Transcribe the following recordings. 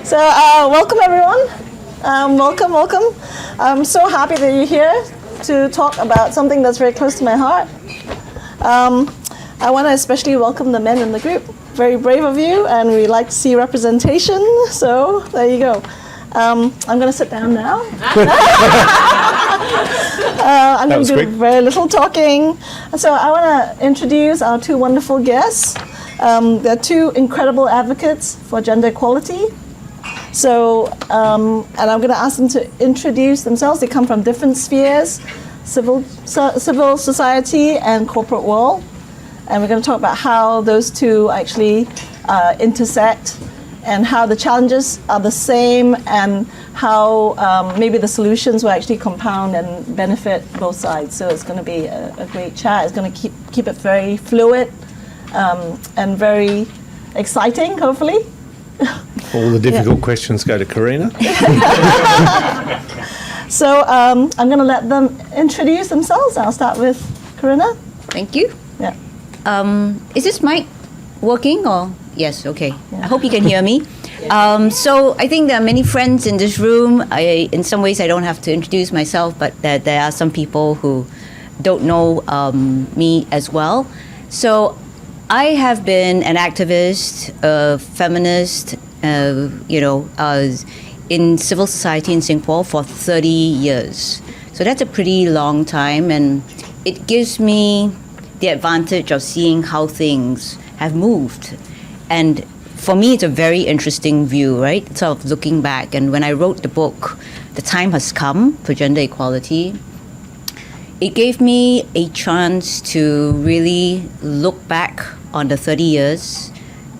So welcome everyone. Welcome. I'm so happy that you're here to talk about something that's very close to my heart. I want to especially welcome the men in the group. Very brave of you, and we like to see representation. So there you go. I'm going to sit down now. I'm going to do very little talking. So I want to introduce our two wonderful guests. They're two incredible advocates for gender equality. So, and I'm going to ask them to introduce themselves. They come from different spheres, civil society and corporate world. And we're going to talk about how those two actually intersect, and how the challenges are the same, and how maybe the solutions will actually compound and benefit both sides. So it's going to be a great chat. It's going to keep it very fluid and very exciting, hopefully. All the difficult questions go to Corinna. So I'm going to let them introduce themselves. I'll start with Corinna. Thank you. Yeah. Is this mic working or? Yes, okay. Yeah. I hope you can hear me. So I think there are many friends in this room. In some ways I don't have to introduce myself, but there are some people who don't know me as well. So I have been an activist, a feminist, in civil society in Singapore for 30 years. So that's a pretty long time, and it gives me the advantage of seeing how things have moved. And for me, it's a very interesting view, right? Sort of looking back. And when I wrote the book, The Time Has Come for Gender Equality, it gave me a chance to really look back on the 30 years.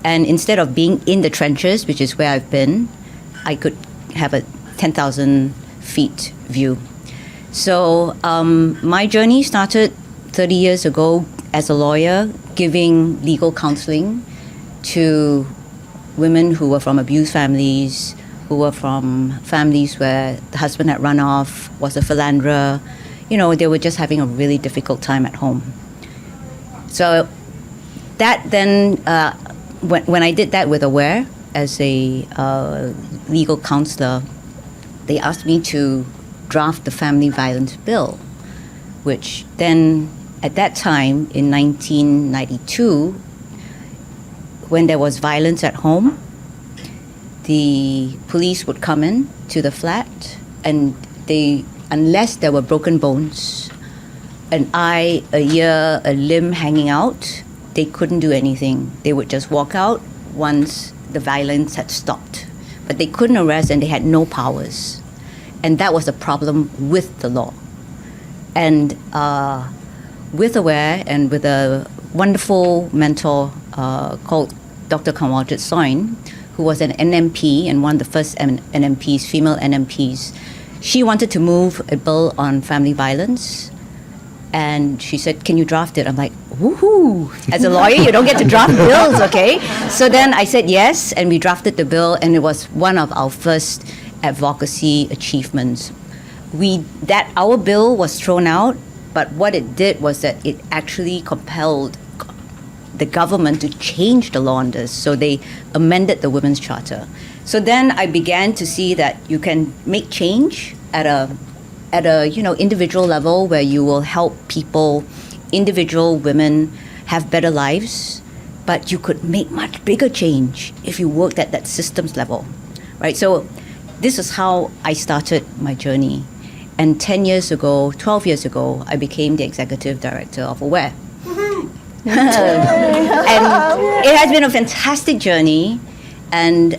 And instead of being in the trenches, which is where I've been, I could have a 10,000 feet view. So my journey started 30 years ago as a lawyer, giving legal counseling to women who were from abused families, who were from families where the husband had run off, was a philanderer. They were just having a really difficult time at home. So that then, when I did that with AWARE as a legal counselor, they asked me to draft the family violence bill, which then, at that time in 1992, when there was violence at home, the police would come in to the flat, and unless there were broken bones, an eye, a ear, a limb hanging out, they couldn't do anything. They would just walk out once the violence had stopped. But they couldn't arrest, and they had no powers. And that was a problem with the law. And with AWARE and with a wonderful mentor called Dr. Kanwaljit Soin, who was an NMP and one of the first NMPs, female NMPs, she wanted to move a bill on family violence. And she said, "Can you draft it?" I'm like, woohoo! As a lawyer, you don't get to draft bills, okay? So then I said yes, and we drafted the bill, and it was one of our first advocacy achievements. Our bill was thrown out, but what it did was that it actually compelled the government to change the law on this. So they amended the Women's Charter. So then I began to see that you can make change at a individual level, where you will help people, individual women, have better lives, but you could make much bigger change if you worked at that systems level, right? So this is how I started my journey. And 12 years ago, I became the executive director of AWARE. And it has been a fantastic journey. And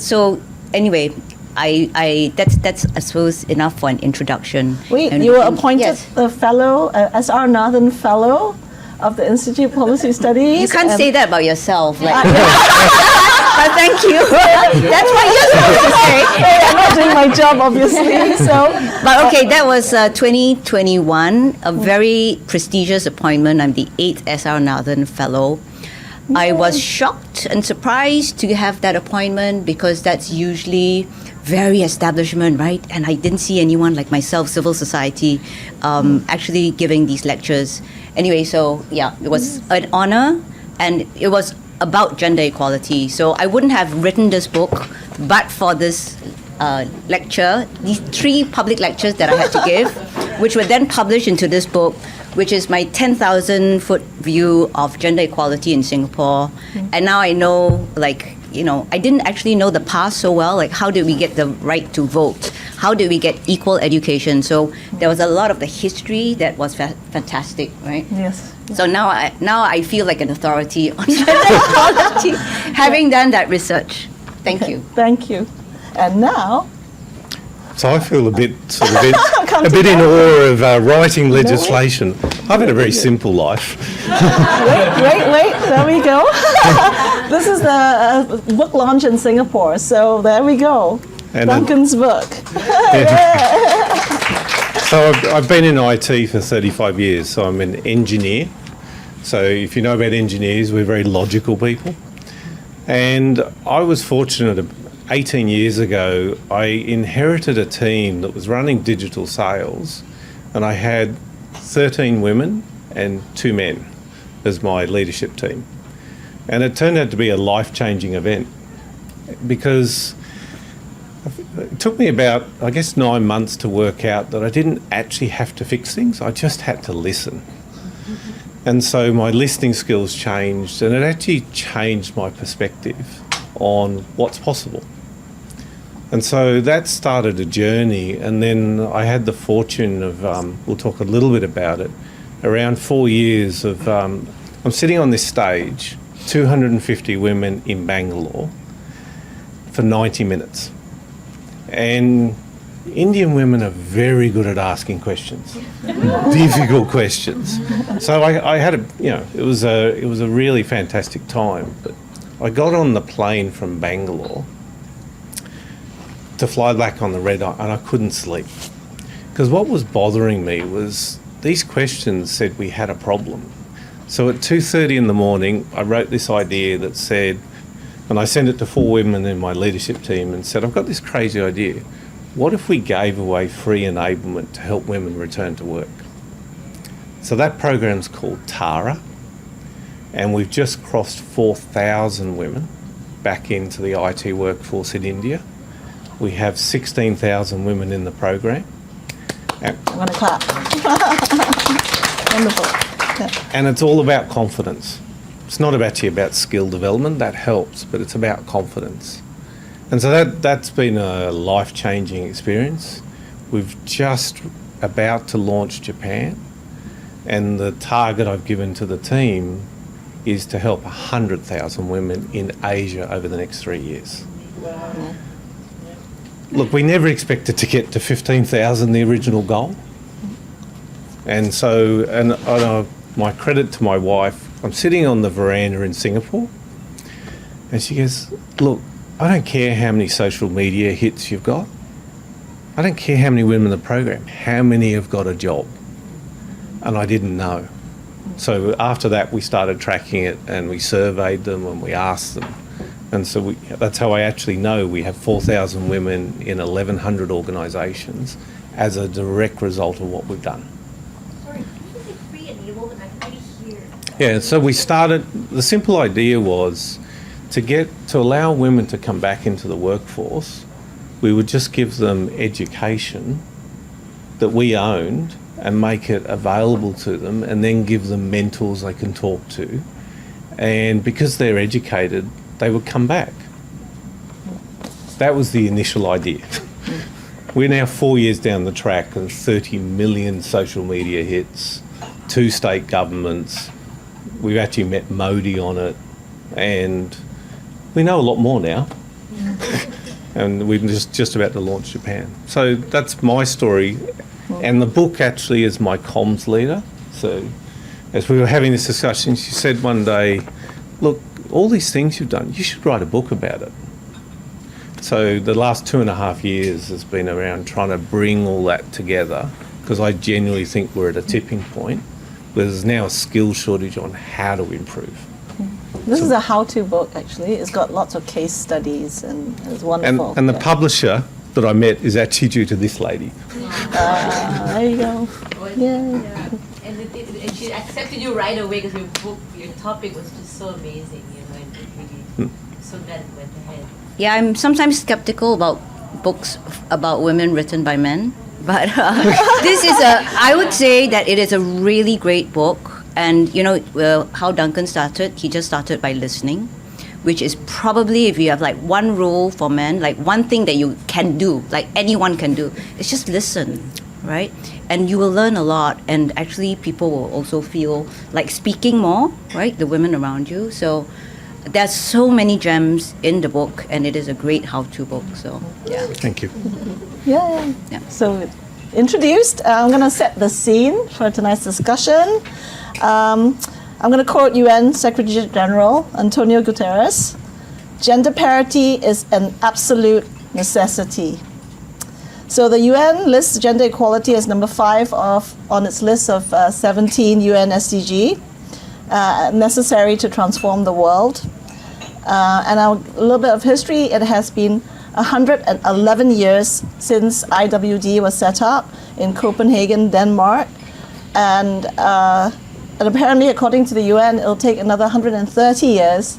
so anyway, that's I suppose enough for an introduction. You were appointed yes. the fellow, SR Nathan Fellow of the Institute of Policy Studies. You can't say that about yourself. But thank you. That's what you're supposed to say. I'm not doing my job, obviously. But okay, that was 2021, a very prestigious appointment. I'm the 8th SR Nathan Fellow. I was shocked and surprised to have that appointment, because that's usually very establishment, right? And I didn't see anyone like myself, civil society, actually giving these lectures. Anyway, so yeah, it was an honor, and it was about gender equality. So I wouldn't have written this book but for this lecture, these 3 public lectures that I had to give, which were then published into this book, which is my 10,000-foot view of gender equality in Singapore. And now I know, I didn't actually know the past so well, like how did we get the right to vote? How did we get equal education? So there was a lot of the history that was fantastic, right? Yes. So now I feel like an authority on gender equality, having done that research. Thank you. Thank you. And now, So I feel a bit in awe of writing legislation. I've had a very simple life. wait, there we go. This is the book launch in Singapore, so there we go. And Duncan's book. So I've been in IT for 35 years, so I'm an engineer. So if you know about engineers, we're very logical people. And I was fortunate, 18 years ago, I inherited a team that was running digital sales, and I had 13 women and 2 men as my leadership team. And it turned out to be a life-changing event because it took me about, 9 months to work out that I didn't actually have to fix things, I just had to listen. And so my listening skills changed, and it actually changed my perspective on what's possible. And so that started a journey, and then I had the fortune of, we'll talk a little bit about it, around 4 years of, I'm sitting on this stage, 250 women in Bangalore for 90 minutes. And Indian women are very good at asking questions, difficult questions. So I had it was a really fantastic time. But I got on the plane from Bangalore to fly back on the red eye, and I couldn't sleep because what was bothering me was these questions said we had a problem. So at 2:30 in the morning, I wrote this idea that said, and I sent it to 4 women in my leadership team and said, I've got this crazy idea. What if we gave away free enablement to help women return to work? So that program's called TARA, and we've just crossed 4,000 women back into the IT workforce in India. We have 16,000 women in the program. I'm going to clap. Wonderful. Yeah. And it's all about confidence. It's not about skill development, that helps, but it's about confidence. And so that's been a life-changing experience. We've just about to launch Japan, and the target I've given to the team is to help 100,000 women in Asia over the next 3 years. Wow. Look, we never expected to get to 15,000, the original goal. And so, my credit to my wife, I'm sitting on the veranda in Singapore, and she goes, look, I don't care how many social media hits you've got. I don't care how many women in the program, how many have got a job. And I didn't know. So after that, we started tracking it, and we surveyed them and we asked them. And so that's how I actually know we have 4,000 women in 1,100 organisations as a direct result of what we've done. Sorry, can you say free enablement? I can really hear. Yeah, so we started, the simple idea was to allow women to come back into the workforce, we would just give them education that we owned and make it available to them, and then give them mentors they can talk to. And because they're educated, they would come back. That was the initial idea. We're now 4 years down the track and 30 million social media hits, 2 state governments. We've actually met Modi on it, and we know a lot more now. And we're just about to launch Japan. So that's my story. And the book actually is my comms leader. So as we were having this discussion, she said one day, look, all these things you've done, you should write a book about it. So the last 2.5 years has been around trying to bring all that together, because I genuinely think we're at a tipping point where there's now a skill shortage on how to improve. This is a how-to book, actually. It's got lots of case studies, and it's wonderful. And the publisher that I met is actually due to this lady. There you go. Yeah. And she accepted you right away because your topic was just so amazing, So that went ahead. Yeah, I'm sometimes skeptical about books about women written by men, but I would say that it is a really great book. And you know, how Duncan started, he just started by listening, which is probably, if you have like one rule for men, like one thing that you can do, like anyone can do, it's just listen, right? And you will learn a lot, and actually people will also feel like speaking more, right? The women around you. So there's so many gems in the book, and it is a great how-to book. So yeah. Thank you. Yeah. Yeah. So, introduced, I'm going to set the scene for tonight's discussion. I'm going to quote UN Secretary General Antonio Guterres. Gender parity is an absolute necessity. So the UN lists gender equality as number 5 on its list of 17 UN SDG necessary to transform the world. And a little bit of history, it has been 111 years since IWD was set up in Copenhagen, Denmark. And apparently, according to the UN, it'll take another 130 years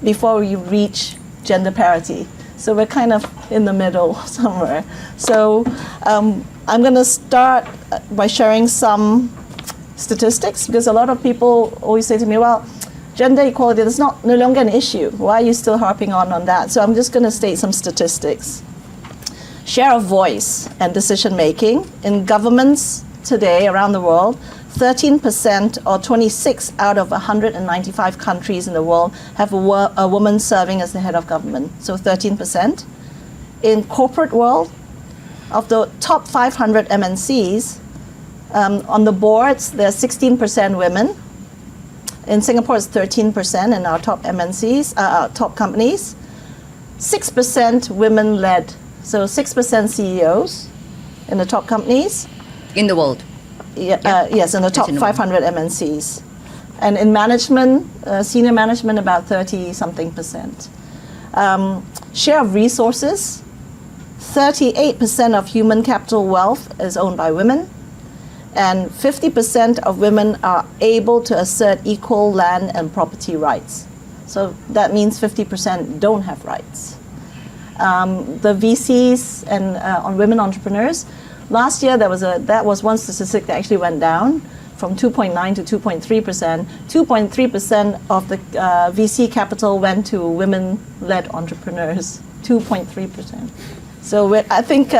before we reach gender parity. So we're kind of in the middle somewhere. So I'm going to start by sharing some statistics, because a lot of people always say to me, well, gender equality is no longer an issue. Why are you still harping on that? So I'm just going to state some statistics. Share of voice and decision making in governments today around the world, 13% or 26 out of 195 countries in the world have a woman serving as the head of government. So 13%. In corporate world, of the top 500 MNCs, on the boards, there's 16% women. In Singapore, it's 13% in our top MNCs, top companies. 6% women-led, so 6% CEOs in the top companies. In the world. Yes, in the top 500 MNCs. And in management, senior management, about 30-something%. Share of resources, 38% of human capital wealth is owned by women, and 50% of women are able to assert equal land and property rights. So that means 50% don't have rights. The VCs and on women entrepreneurs, last year that was one statistic that actually went down from 2.9 to 2.3%. 2.3% of the VC capital went to women-led entrepreneurs. 2.3%. So I think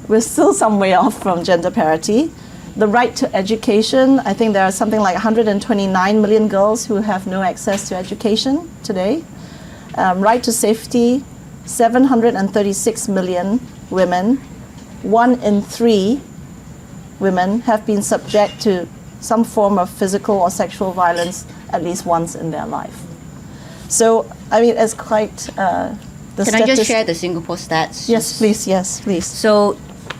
we're still some way off from gender parity. The right to education, I think there are something like 129 million girls who have no access to education today. Right to safety, 736 million women. 1 in 3 women have been subject to some form of physical or sexual violence at least once in their life. So, I mean, it's quite... Can I just share the Singapore stats? Yes, please. Yes, please. So,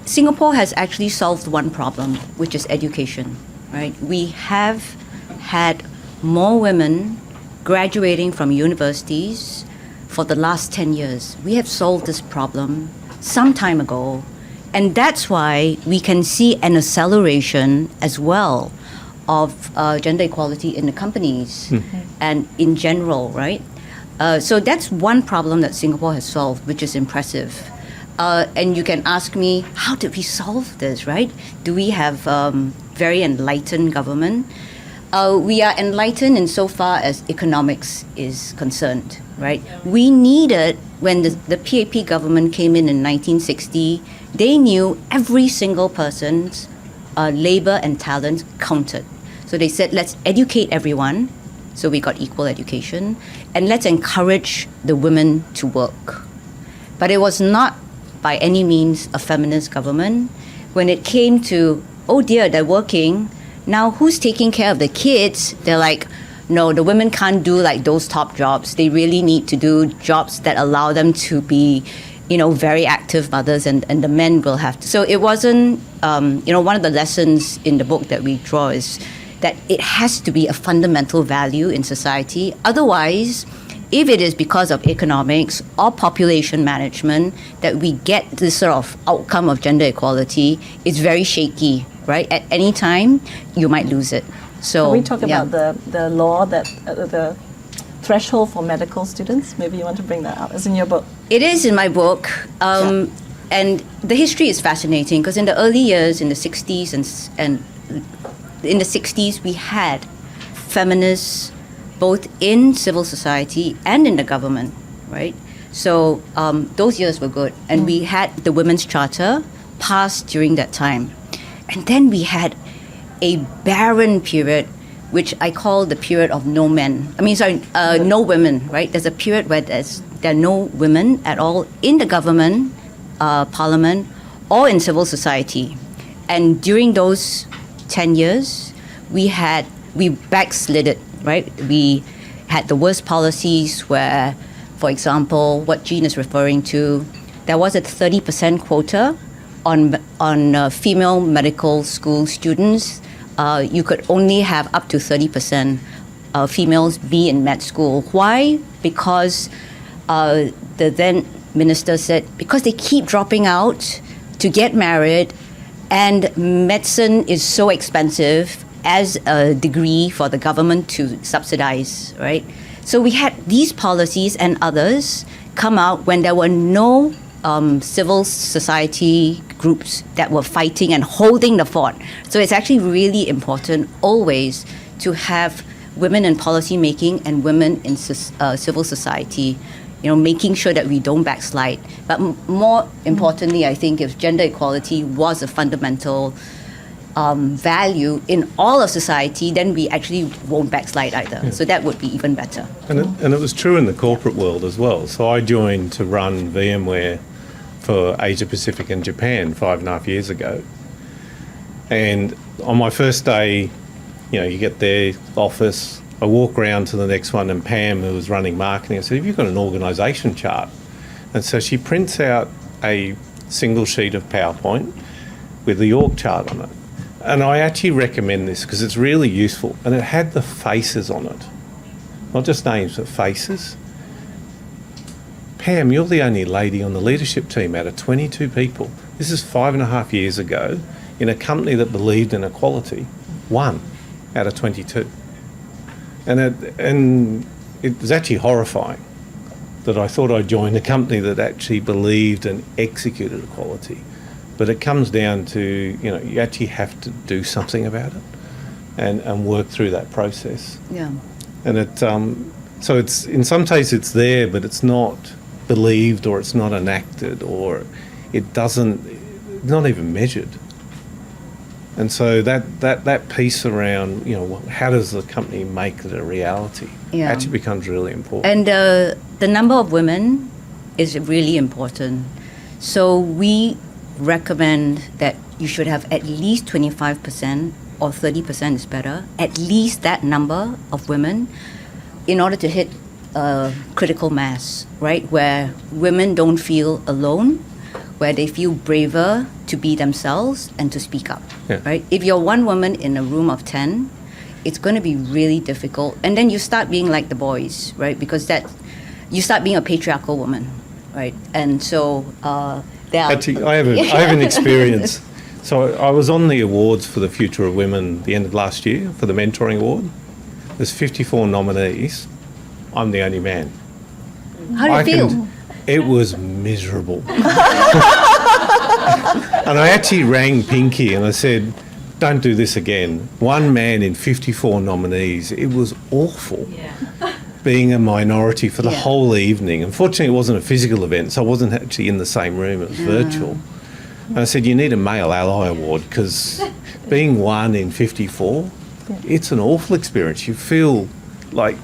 Singapore has actually solved one problem, which is education, right? We have had more women graduating from universities for the last 10 years. We have solved this problem some time ago, and that's why we can see an acceleration as well of gender equality in the companies and in general, right? So that's one problem that Singapore has solved, which is impressive. And you can ask me, how did we solve this, right? Do we have very enlightened government? We are enlightened insofar as economics is concerned, right? We needed, when the PAP government came in 1960, they knew every single person's labor and talent counted. So they said, let's educate everyone. So we got equal education, and let's encourage the women to work. But it was not by any means a feminist government. When it came to, oh dear, they're working, now who's taking care of the kids? They're like, no, the women can't do like those top jobs. They really need to do jobs that allow them to be, very active mothers, and the men will have to. So it wasn't, one of the lessons in the book that we draw is that it has to be a fundamental value in society. Otherwise, if it is because of economics or population management that we get this sort of outcome of gender equality, it's very shaky, right? At any time, you might lose it. So can we talk about the law that the threshold for medical students? Maybe you want to bring that out. It's in your book. It is in my book. And the history is fascinating because in the early years, in the 60s and in the 60s, we had feminists both in civil society and in the government, right? So those years were good. And we had the Women's Charter passed during that time. And then we had a barren period, which I call the period of no men. No women, right? There's a period where there are no women at all in the government, parliament, or in civil society. And during those 10 years, we backslid, right? We had the worst policies where, for example, what Jean is referring to, there was a 30% quota on female medical school students. You could only have up to 30% females be in med school. Why? Because the then minister said, because they keep dropping out to get married, and medicine is so expensive as a degree for the government to subsidize, right? So we had these policies and others come out when there were no civil society groups that were fighting and holding the fort. So it's actually really important always to have women in policy making and women in civil society, making sure that we don't backslide. But more importantly, I think if gender equality was a fundamental value in all of society, then we actually won't backslide either. Yeah. So that would be even better. And it was true in the corporate world as well. So I joined to run VMware for Asia Pacific and Japan 5.5 years ago. And on my first day, you get their office, I walk around to the next one, and Pam, who was running marketing, I said, have you got an organisation chart? And so she prints out a single sheet of PowerPoint with the org chart on it. And I actually recommend this because it's really useful. And it had the faces on it. Not just names, but faces. Pam, you're the only lady on the leadership team out of 22 people. This is 5.5 years ago in a company that believed in equality. 1 out of 22. And it was actually horrifying that I thought I joined a company that actually believed and executed equality. But it comes down to, you actually have to do something about it and work through that process. Yeah. And so it's, in some cases it's there, but it's not believed, or it's not enacted, or it's not even measured. And so that piece around, how does the company make it a reality, actually becomes really important. And the number of women is really important. So we recommend that you should have at least 25%, or 30% is better, at least that number of women in order to hit critical mass, right? Where women don't feel alone, where they feel braver to be themselves and to speak up, right? If you're one woman in a room of 10, it's going to be really difficult. And then you start being like the boys, right? Because you start being a patriarchal woman, right? And so Actually, I have an experience. So I was on the awards for the Future of Women the end of last year for the Mentoring Award. There's 54 nominees. I'm the only man. How do you feel? It was miserable. And I actually rang Pinky and I said, don't do this again. One man in 54 nominees. It was awful. Yeah. Being a minority for the whole evening. Unfortunately, it wasn't a physical event, so I wasn't actually in the same room. It was virtual. And I said, you need a male ally award, because being one in 54, it's an awful experience. You feel like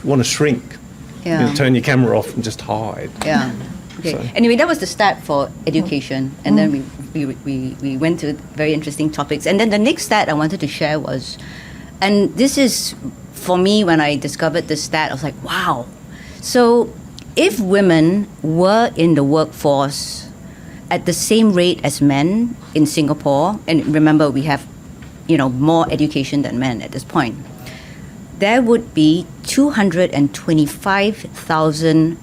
you want to shrink. Yeah. Turn your camera off and just hide. Yeah. Okay. So. Anyway, that was the start for education, and then we went to very interesting topics. And then the next stat I wanted to share was, and this is, for me, when I discovered this stat, I was like, wow. So if women were in the workforce at the same rate as men in Singapore, and remember we have, more education than men at this point, there would be 225,000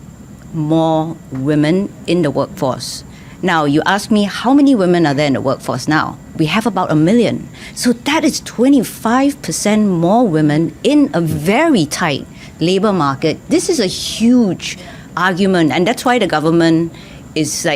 more women in the workforce. Now, you ask me, how many women are there in the workforce now? We have about 1 million. So that is 25% more women in a very tight labor market, this is a huge argument, and that's why the government is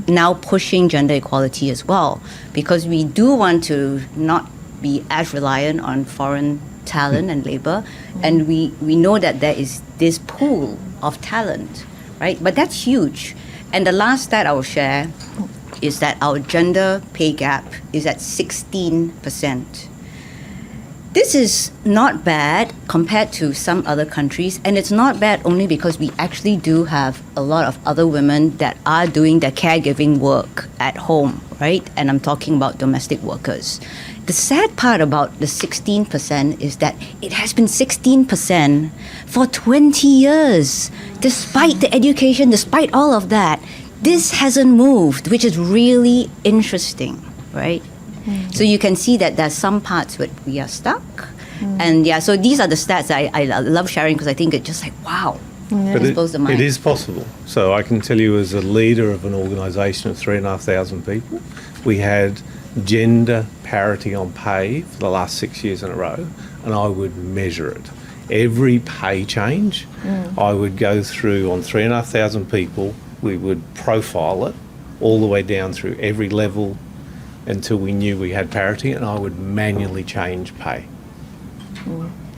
now pushing gender equality as well, because we do want to not be as reliant on foreign talent and labor, and we know that there is this pool of talent, right? But that's huge. And the last stat I will share is that our gender pay gap is at 16%. This is not bad compared to some other countries, and it's not bad only because we actually do have a lot of other women that are doing their caregiving work at home, right? And I'm talking about domestic workers. The sad part about the 16% is that it has been 16% for 20 years. Despite the education, despite all of that, this hasn't moved, which is really interesting, right? So you can see that there's some parts where we are stuck. And so these are the stats I love sharing, because I think it's just like, wow. But it is possible. So I can tell you, as a leader of an organisation of 3,500 people, we had gender parity on pay for the last 6 years in a row, and I would measure it. Every pay change, I would go through on 3,500 people, we would profile it all the way down through every level until we knew we had parity, and I would manually change pay.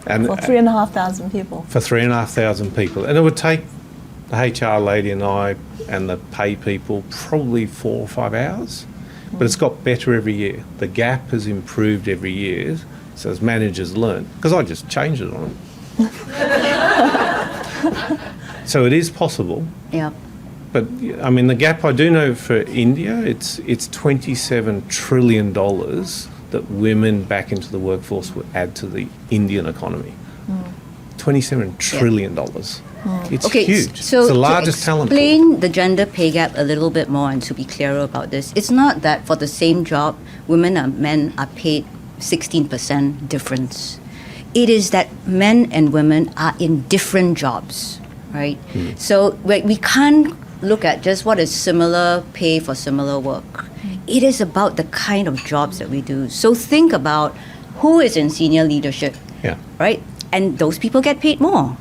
And For 3,500 people. For 3,500 people. And it would take the HR lady and I and the pay people probably 4 or 5 hours. But it's got better every year. The gap has improved every year, so as managers learn, because I just changed it on them. So it is possible. Yeah. But I mean, the gap, I do know for India, it's $27 trillion that women back into the workforce would add to the Indian economy. $27 trillion. It's huge. So it's the largest talent pool. To explain the gender pay gap a little bit more and to be clearer about this, it's not that for the same job, women and men are paid 16% difference. It is that men and women are in different jobs, right? So we can't look at just what is similar pay for similar work. It is about the kind of jobs that we do. So think about who is in senior leadership, right? And those people get paid more.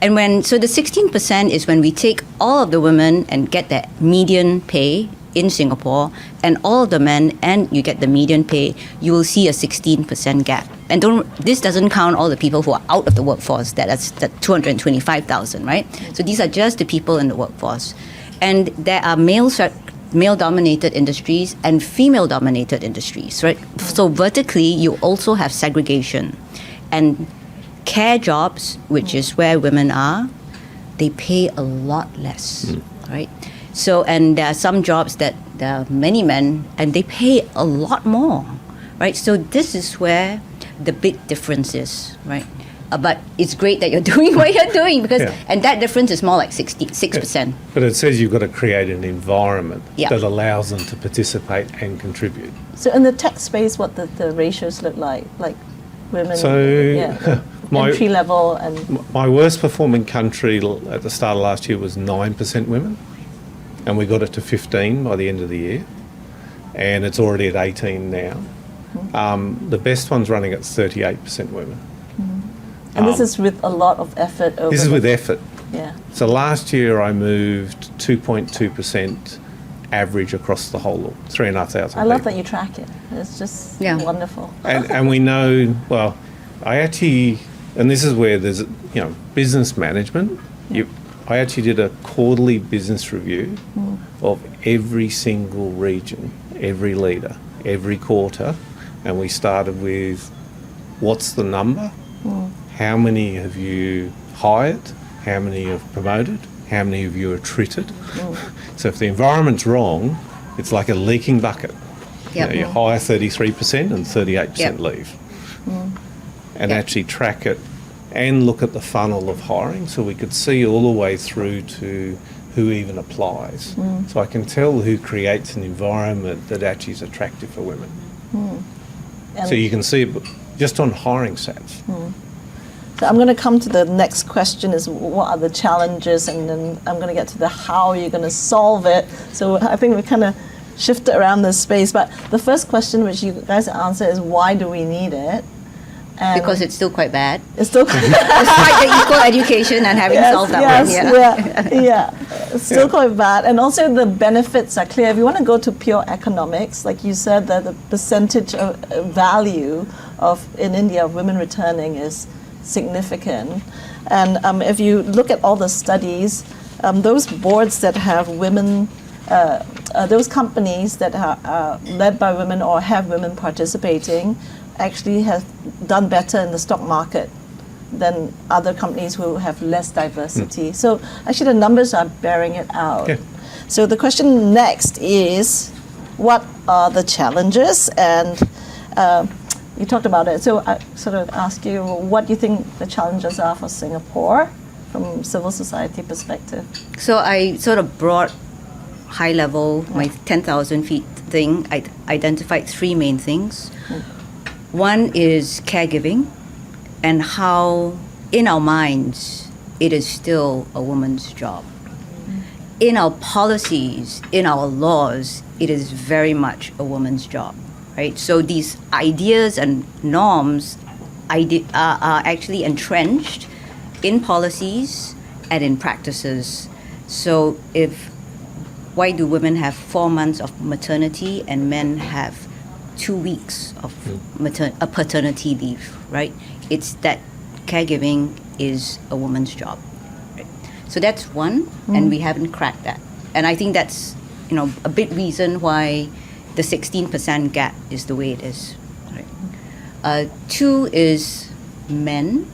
And so the 16% is when we take all of the women and get the median pay in Singapore, and all of the men, and you get the median pay, you will see a 16% gap. And this doesn't count all the people who are out of the workforce, that's 225,000, right? So these are just the people in the workforce. And there are male-dominated industries and female-dominated industries, right? So vertically, you also have segregation. And care jobs, which is where women are, they pay a lot less, right? So, and there are some jobs that there are many men, and they pay a lot more, right? So this is where the big difference is, right? But it's great that you're doing what you're doing, because and that difference is more like 6%. But it says you've got to create an environment that allows them to participate and contribute. So in the tech space, what the ratios look like women, entry level, and my worst performing country at the start of last year was 9% women, and we got it to 15 by the end of the year, and it's already at 18 now. The best one's running at 38% women. And this is with a lot of effort. This is with effort. Yeah. So last year I moved 2.2% average across the whole 3,500 people. I love that you track it. It's just wonderful. And we know, well, I actually, and this is where there's, business management. I actually did a quarterly business review of every single region, every leader, every quarter. And we started with, what's the number? How many have you hired? How many have promoted? How many of you are treated? So if the environment's wrong, it's like a leaking bucket. You hire 33% and 38% leave. And actually track it and look at the funnel of hiring, so we could see all the way through to who even applies. So I can tell who creates an environment that actually is attractive for women. So you can see it just on hiring stats. So I'm going to come to the next question, is what are the challenges, and then I'm going to get to the how you're going to solve it. So I think we kind of shifted around this space. But the first question, which you guys answer, is why do we need it? And Because it's still quite bad. it's still Despite the equal education and having solved that one. It's still quite bad. And also the benefits are clear. If you want to go to pure economics, like you said, that the percentage of value of in India of women returning is significant. And if you look at all the studies, those boards that have women, those companies that are led by women or have women participating, actually have done better in the stock market than other companies who have less diversity. So actually the numbers are bearing it out. Yeah. So the question next is, what are the challenges? And you talked about it. So I sort of ask you, what do you think the challenges are for Singapore from civil society perspective? So I sort of brought high level, my 10,000 feet thing. I identified three main things. One is caregiving, and how in our minds it is still a woman's job. In our policies, in our laws, it is very much a woman's job, right? So these ideas and norms are actually entrenched in policies and in practices. So why do women have 4 months of maternity and men have 2 weeks of paternity leave, right? It's that caregiving is a woman's job. Right? So that's one, and we haven't cracked that. And I think that's, a big reason why the 16% gap is the way it is. Right? Two is men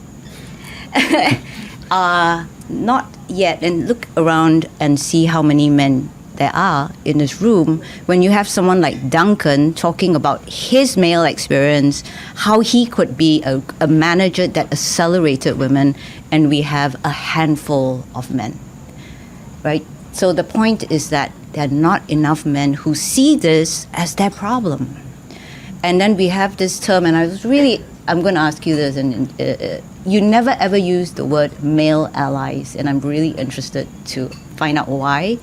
are not yet, and look around and see how many men there are in this room. When you have someone like Duncan talking about his male experience, how he could be a manager that accelerated women, and we have a handful of men, right? So the point is that there are not enough men who see this as their problem. And then we have this term, and I'm going to ask you this, and you never ever use the word male allies, and I'm really interested to find out why.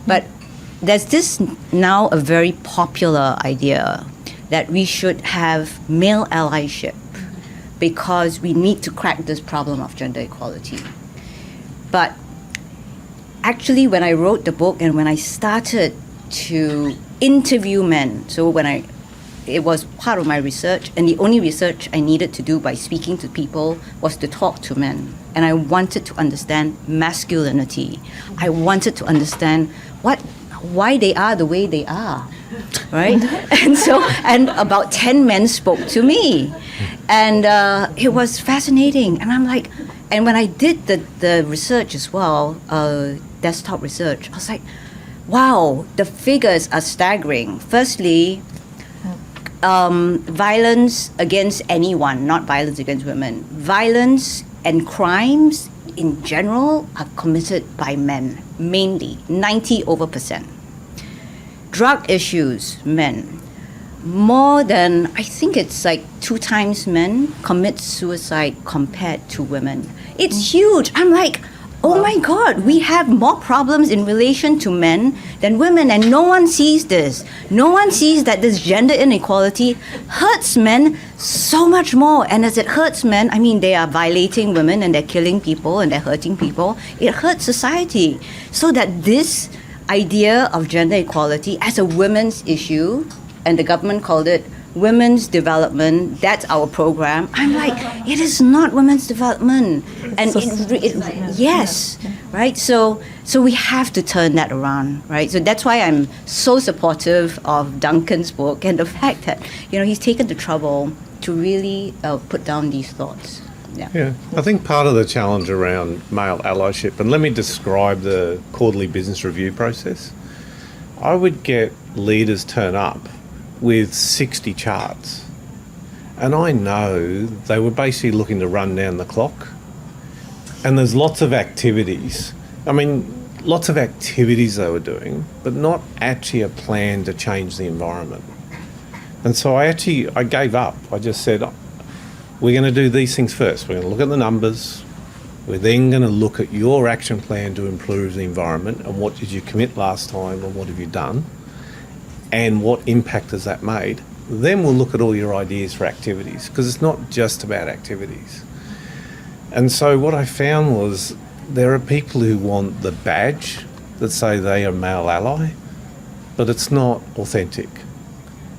But there's this now a very popular idea that we should have male allyship because we need to crack this problem of gender equality. But actually, when I wrote the book and when I started to interview men, so it was part of my research, and the only research I needed to do by speaking to people was to talk to men. And I wanted to understand masculinity. I wanted to understand why they are the way they are, right? And about 10 men spoke to me. And it was fascinating. And I'm like, and when I did the research as well, desktop research, I was like, wow, the figures are staggering. Firstly, violence against anyone, not violence against women. Violence and crimes in general are committed by men, mainly, 90%. Drug issues, men. More than, I think it's like 2 times men commit suicide compared to women. It's huge. I'm like, oh my God, we have more problems in relation to men than women, and no one sees this. No one sees that this gender inequality hurts men so much more. And as it hurts men, I mean, they are violating women and they're killing people and they're hurting people. It hurts society. So that this idea of gender equality as a women's issue, and the government called it women's development, that's our program. I'm like, it is not women's development. And yes, right? So we have to turn that around, right? So that's why I'm so supportive of Duncan's book and the fact that, he's taken the trouble to really put down these thoughts. Yeah, I think part of the challenge around male allyship, and let me describe the quarterly business review process. I would get leaders turn up with 60 charts, and I know they were basically looking to run down the clock. And there's lots of activities. Lots of activities they were doing, but not actually a plan to change the environment. And so I gave up. I just said, we're going to do these things first. We're going to look at the numbers. We're then going to look at your action plan to improve the environment, and what did you commit last time and what have you done, and what impact has that made, Then we'll look at all your ideas for activities, because it's not just about activities. And so what I found was there are people who want the badge that say they are male ally, but it's not authentic.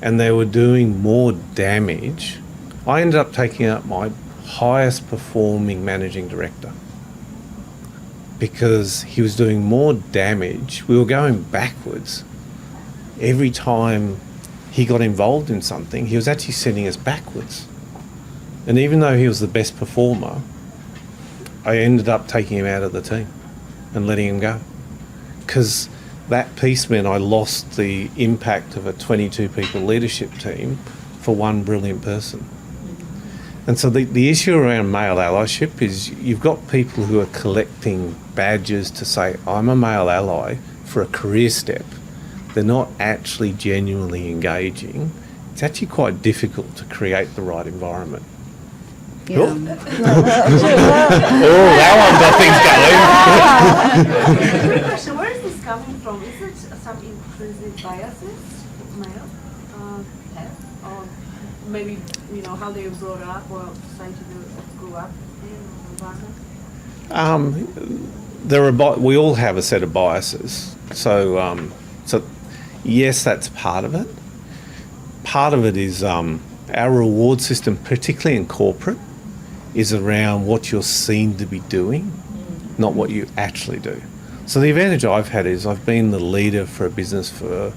And they were doing more damage. I ended up taking out my highest performing managing director because he was doing more damage. We were going backwards. Every time he got involved in something, he was actually sending us backwards. And even though he was the best performer, I ended up taking him out of the team and letting him go. Because that piece meant I lost the impact of a 22 people leadership team for one brilliant person. And so the issue around male allyship is you've got people who are collecting badges to say, I'm a male ally for a career step. They're not actually genuinely engaging. It's actually quite difficult to create the right environment. Yeah. Oh, that one got things going. Quick question, where is this coming from? Is it some intrinsic biases male have? Or maybe, how they were brought up or society grew up in environment? We all have a set of biases. So yes, that's part of it. Part of it is our reward system, particularly in corporate, is around what you're seen to be doing, not what you actually do. So the advantage I've had is I've been the leader for a business for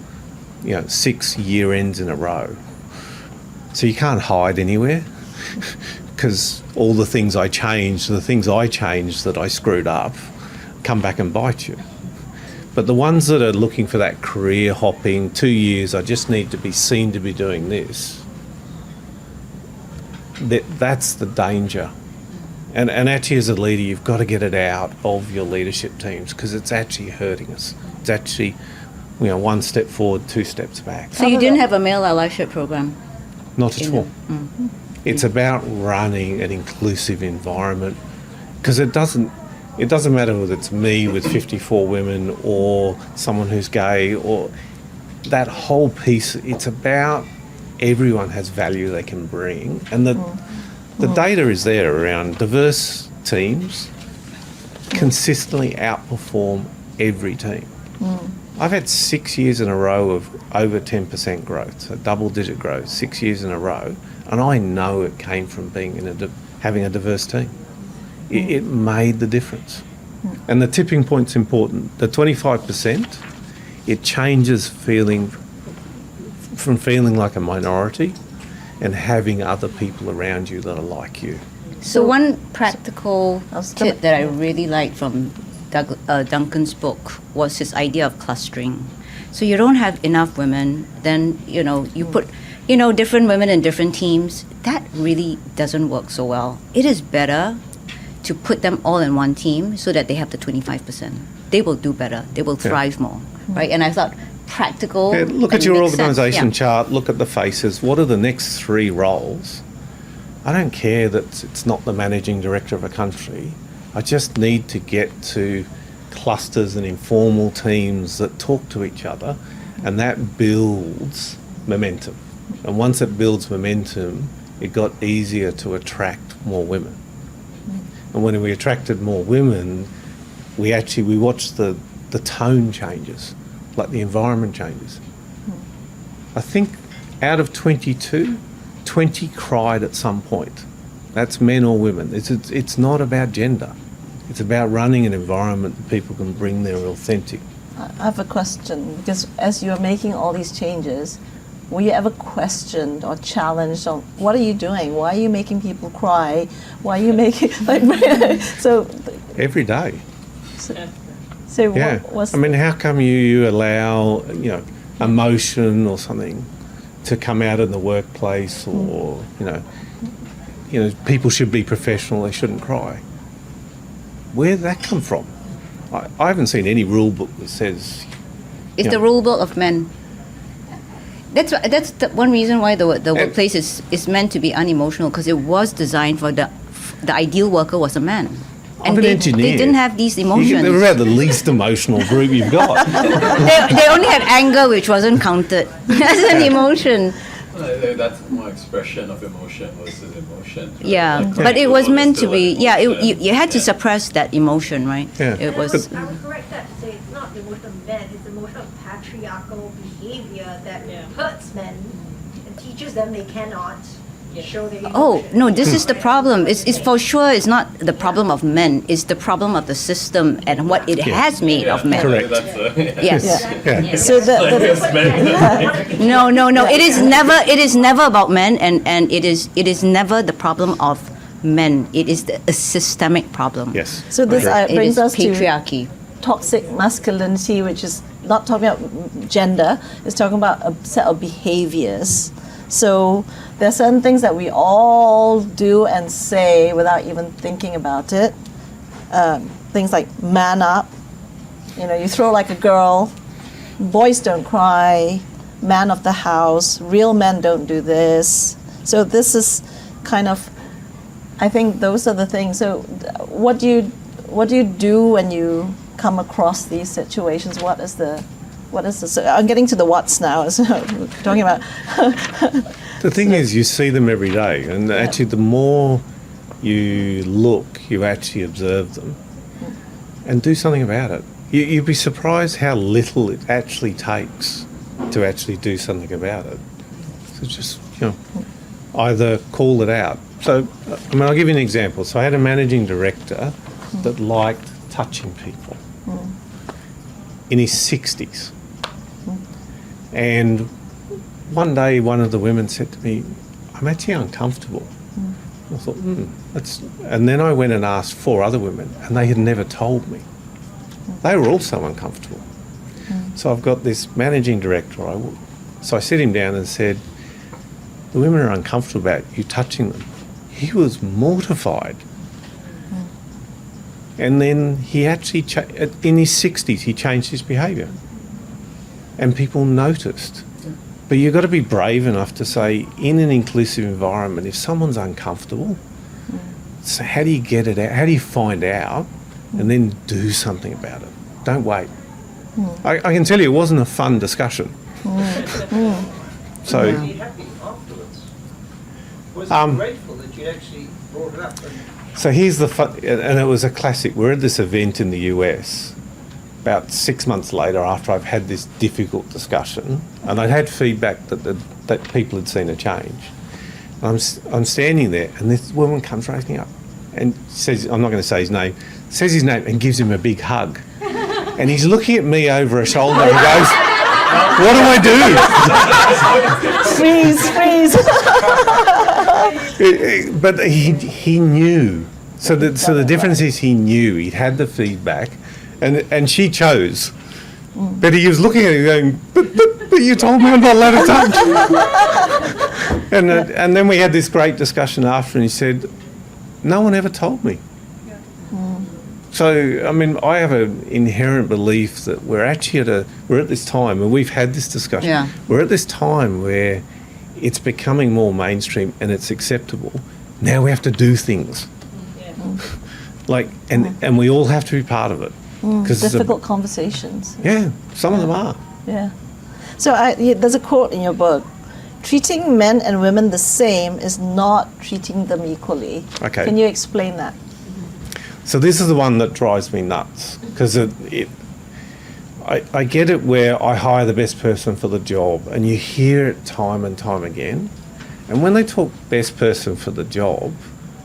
6 year ends in a row. So you can't hide anywhere because all the things I changed that I screwed up come back and bite you. But the ones that are looking for that career hopping, 2 years, I just need to be seen to be doing this, that's the danger. And actually as a leader, you've got to get it out of your leadership teams because it's actually hurting us. It's actually, one step forward, 2 steps back. So you didn't have a male allyship program? Not at all. It's about running an inclusive environment because it doesn't matter whether it's me with 54 women or someone who's gay or that whole piece. It's about everyone has value they can bring. And the data is there around diverse teams consistently outperform every team. I've had 6 years in a row of over 10% growth, so double-digit growth, 6 years in a row, and I know it came from being having a diverse team. It made the difference. And the tipping point's important. The 25%, it changes feeling like a minority and having other people around you that are like you. So one practical tip that I really liked from Duncan's book was his idea of clustering. So you don't have enough women, then you put different women in different teams. That really doesn't work so well. It is better to put them all in one team so that they have the 25%. They will do better. They will thrive more, right? And I thought practical. Yeah, look at your organisation sense. chart. Look at the faces. What are the next 3 roles? I don't care that it's not the managing director of a country. I just need to get to clusters and informal teams that talk to each other, and that builds momentum. And once it builds momentum, it got easier to attract more women. And when we attracted more women, we watched the tone changes, like the environment changes. I think out of 22, 20 cried at some point. That's men or women. It's not about gender. It's about running an environment that people can bring their authentic. I have a question, because as you're making all these changes, were you ever questioned or challenged on what are you doing? Why are you making people cry? Why are you making so? Every day. So Yeah. How come you allow emotion or something to come out in the workplace, or people should be professional, they shouldn't cry? Where did that come from? I haven't seen any rule book that says. It's the rule book of men. That's the one reason why the workplace is meant to be unemotional, because it was designed for the ideal worker was a man. I'm an engineer. They didn't have these emotions. They're about the least emotional group you've got. They only had anger, which wasn't counted as an emotion. That's more expression of emotion versus emotion. Right? Yeah, Like, but it was people meant to still be. like Yeah, emotion. you had to suppress that emotion, right? Yeah. It And was. I would correct that to say it's not the emotion of men, it's the emotion of patriarchal behavior that hurts men and teaches them they cannot show their emotion. Oh no, this is the problem. It's for sure. It's not the problem of men. It's the problem of the system and what it has made Yeah, of men. Correct. That's Yes. Yeah. So No, no, no. It is never. It is never about men, and it is never the problem of men. It is a systemic problem. Yes. So this Correct. It brings is us to patriarchy. toxic masculinity, which is not talking about gender, it's talking about a set of behaviors. So there are certain things that we all do and say without even thinking about it. Things like man up, you throw like a girl, boys don't cry, man of the house, real men don't do this. So this is kind of, I think those are the things. So what do you do when you come across these situations? What is the so I'm getting to the what's now. So we're talking about The thing is, you see them every day, and actually, the more you look, you actually observe them, and do something about it. You'd be surprised how little it actually takes to actually do something about it. So just either call it out. So, I'll give you an example. So I had a managing director that liked touching people in his 60s. And one day, one of the women said to me, "I'm actually uncomfortable." I thought, that's... And then I went and asked 4 other women, and they had never told me. They were also uncomfortable. So I've got this managing director. So I sit him down and said, "The women are uncomfortable about you touching them." He was mortified. And then he actually, in his 60s, he changed his behaviour. And people noticed. But you've got to be brave enough to say, in an inclusive environment, if someone's uncomfortable, so how do you get it out? How do you find out and then do something about it? Don't wait. I can tell you it wasn't a fun discussion. So, Were you happy afterwards? Was he grateful that you actually brought it up? so here's the fun, and it was a classic. We're at this event in the US about 6 months later after I've had this difficult discussion, and I'd had feedback that people had seen a change. I'm standing there, and this woman comes racing up and says, I'm not going to say his name, says his name and gives him a big hug. And he's looking at me over a shoulder and goes, "What do I do?" freeze. But he knew. So the difference is he knew. He'd had the feedback, and she chose. But he was looking at it going, but you told me I'm not allowed to touch. And then we had this great discussion after, and he said, "No one ever told me." So, I have an inherent belief that we're actually we're at this time, and we've had this discussion. Yeah. We're at this time where it's becoming more mainstream and it's acceptable. Now we have to do things. And we all have to be part of it. Difficult conversations. Yeah, some of them are. Yeah. So there's a quote in your book: "Treating men and women the same is not treating them equally." Okay. Can you explain that? So this is the one that drives me nuts, because I get it where I hire the best person for the job, and you hear it time and time again. And when they talk best person for the job,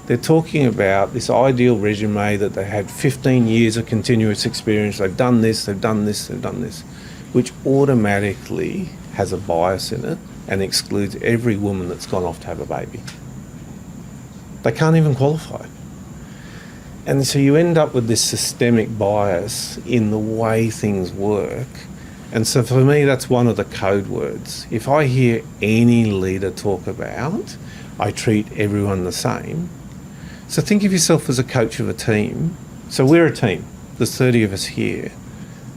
they're talking about this ideal resume that they had 15 years of continuous experience, they've done this, they've done this, they've done this, which automatically has a bias in it and excludes every woman that's gone off to have a baby. They can't even qualify. And so you end up with this systemic bias in the way things work. And so for me, that's one of the code words. If I hear any leader talk about, I treat everyone the same. So think of yourself as a coach of a team. So we're a team. There's 30 of us here.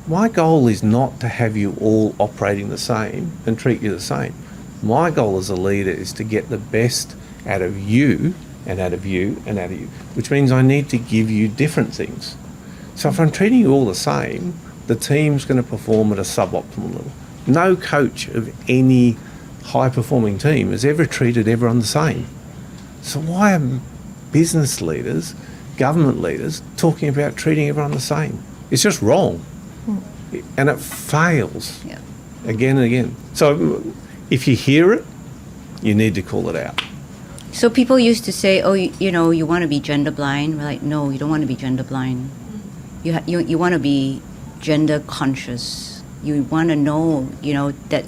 My goal is not to have you all operating the same and treat you the same. My goal as a leader is to get the best out of you and out of you and out of you, which means I need to give you different things. So if I'm treating you all the same, the team's going to perform at a suboptimal level. No coach of any high-performing team has ever treated everyone the same. So why are business leaders, government leaders, talking about treating everyone the same? It's just wrong. And it fails again and again. So if you hear it, you need to call it out. So people used to say, oh, you want to be gender blind. We're like, no, you don't want to be gender blind. You want to be gender conscious. You want to know, that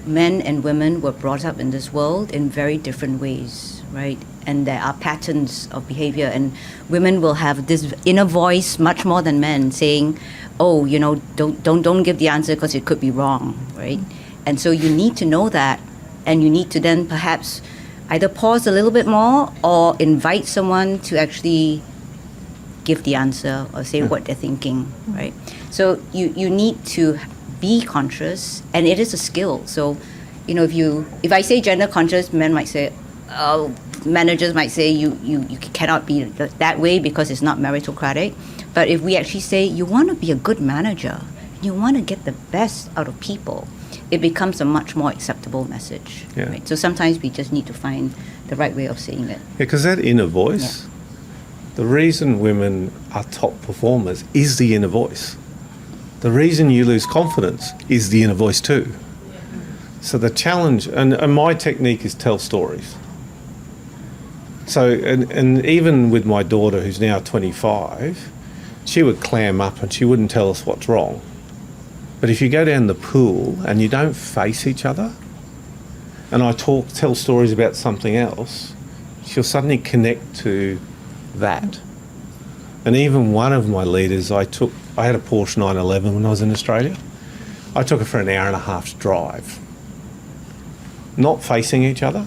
men and women were brought up in this world in very different ways, right? And there are patterns of behavior, and women will have this inner voice much more than men saying, oh, don't give the answer because it could be wrong, right? And so you need to know that, and you need to then perhaps either pause a little bit more or invite someone to actually give the answer or say what they're thinking, right? So you need to be conscious, and it is a skill. So, if I say gender conscious, men might say, oh, managers might say you cannot be that way because it's not meritocratic. But if we actually say you want to be a good manager, you want to get the best out of people, it becomes a much more acceptable message. Yeah. Right? So sometimes we just need to find the right way of saying it. Yeah, because that inner voice, the reason women are top performers is the inner voice. The reason you lose confidence is the inner voice too. So the challenge, and my technique is tell stories. So, and even with my daughter, who's now 25, she would clam up and she wouldn't tell us what's wrong. But if you go down the pool and you don't face each other, and I tell stories about something else, she'll suddenly connect to that. And even one of my leaders, I had a Porsche 911 when I was in Australia. I took her for an hour and a half's drive. Not facing each other,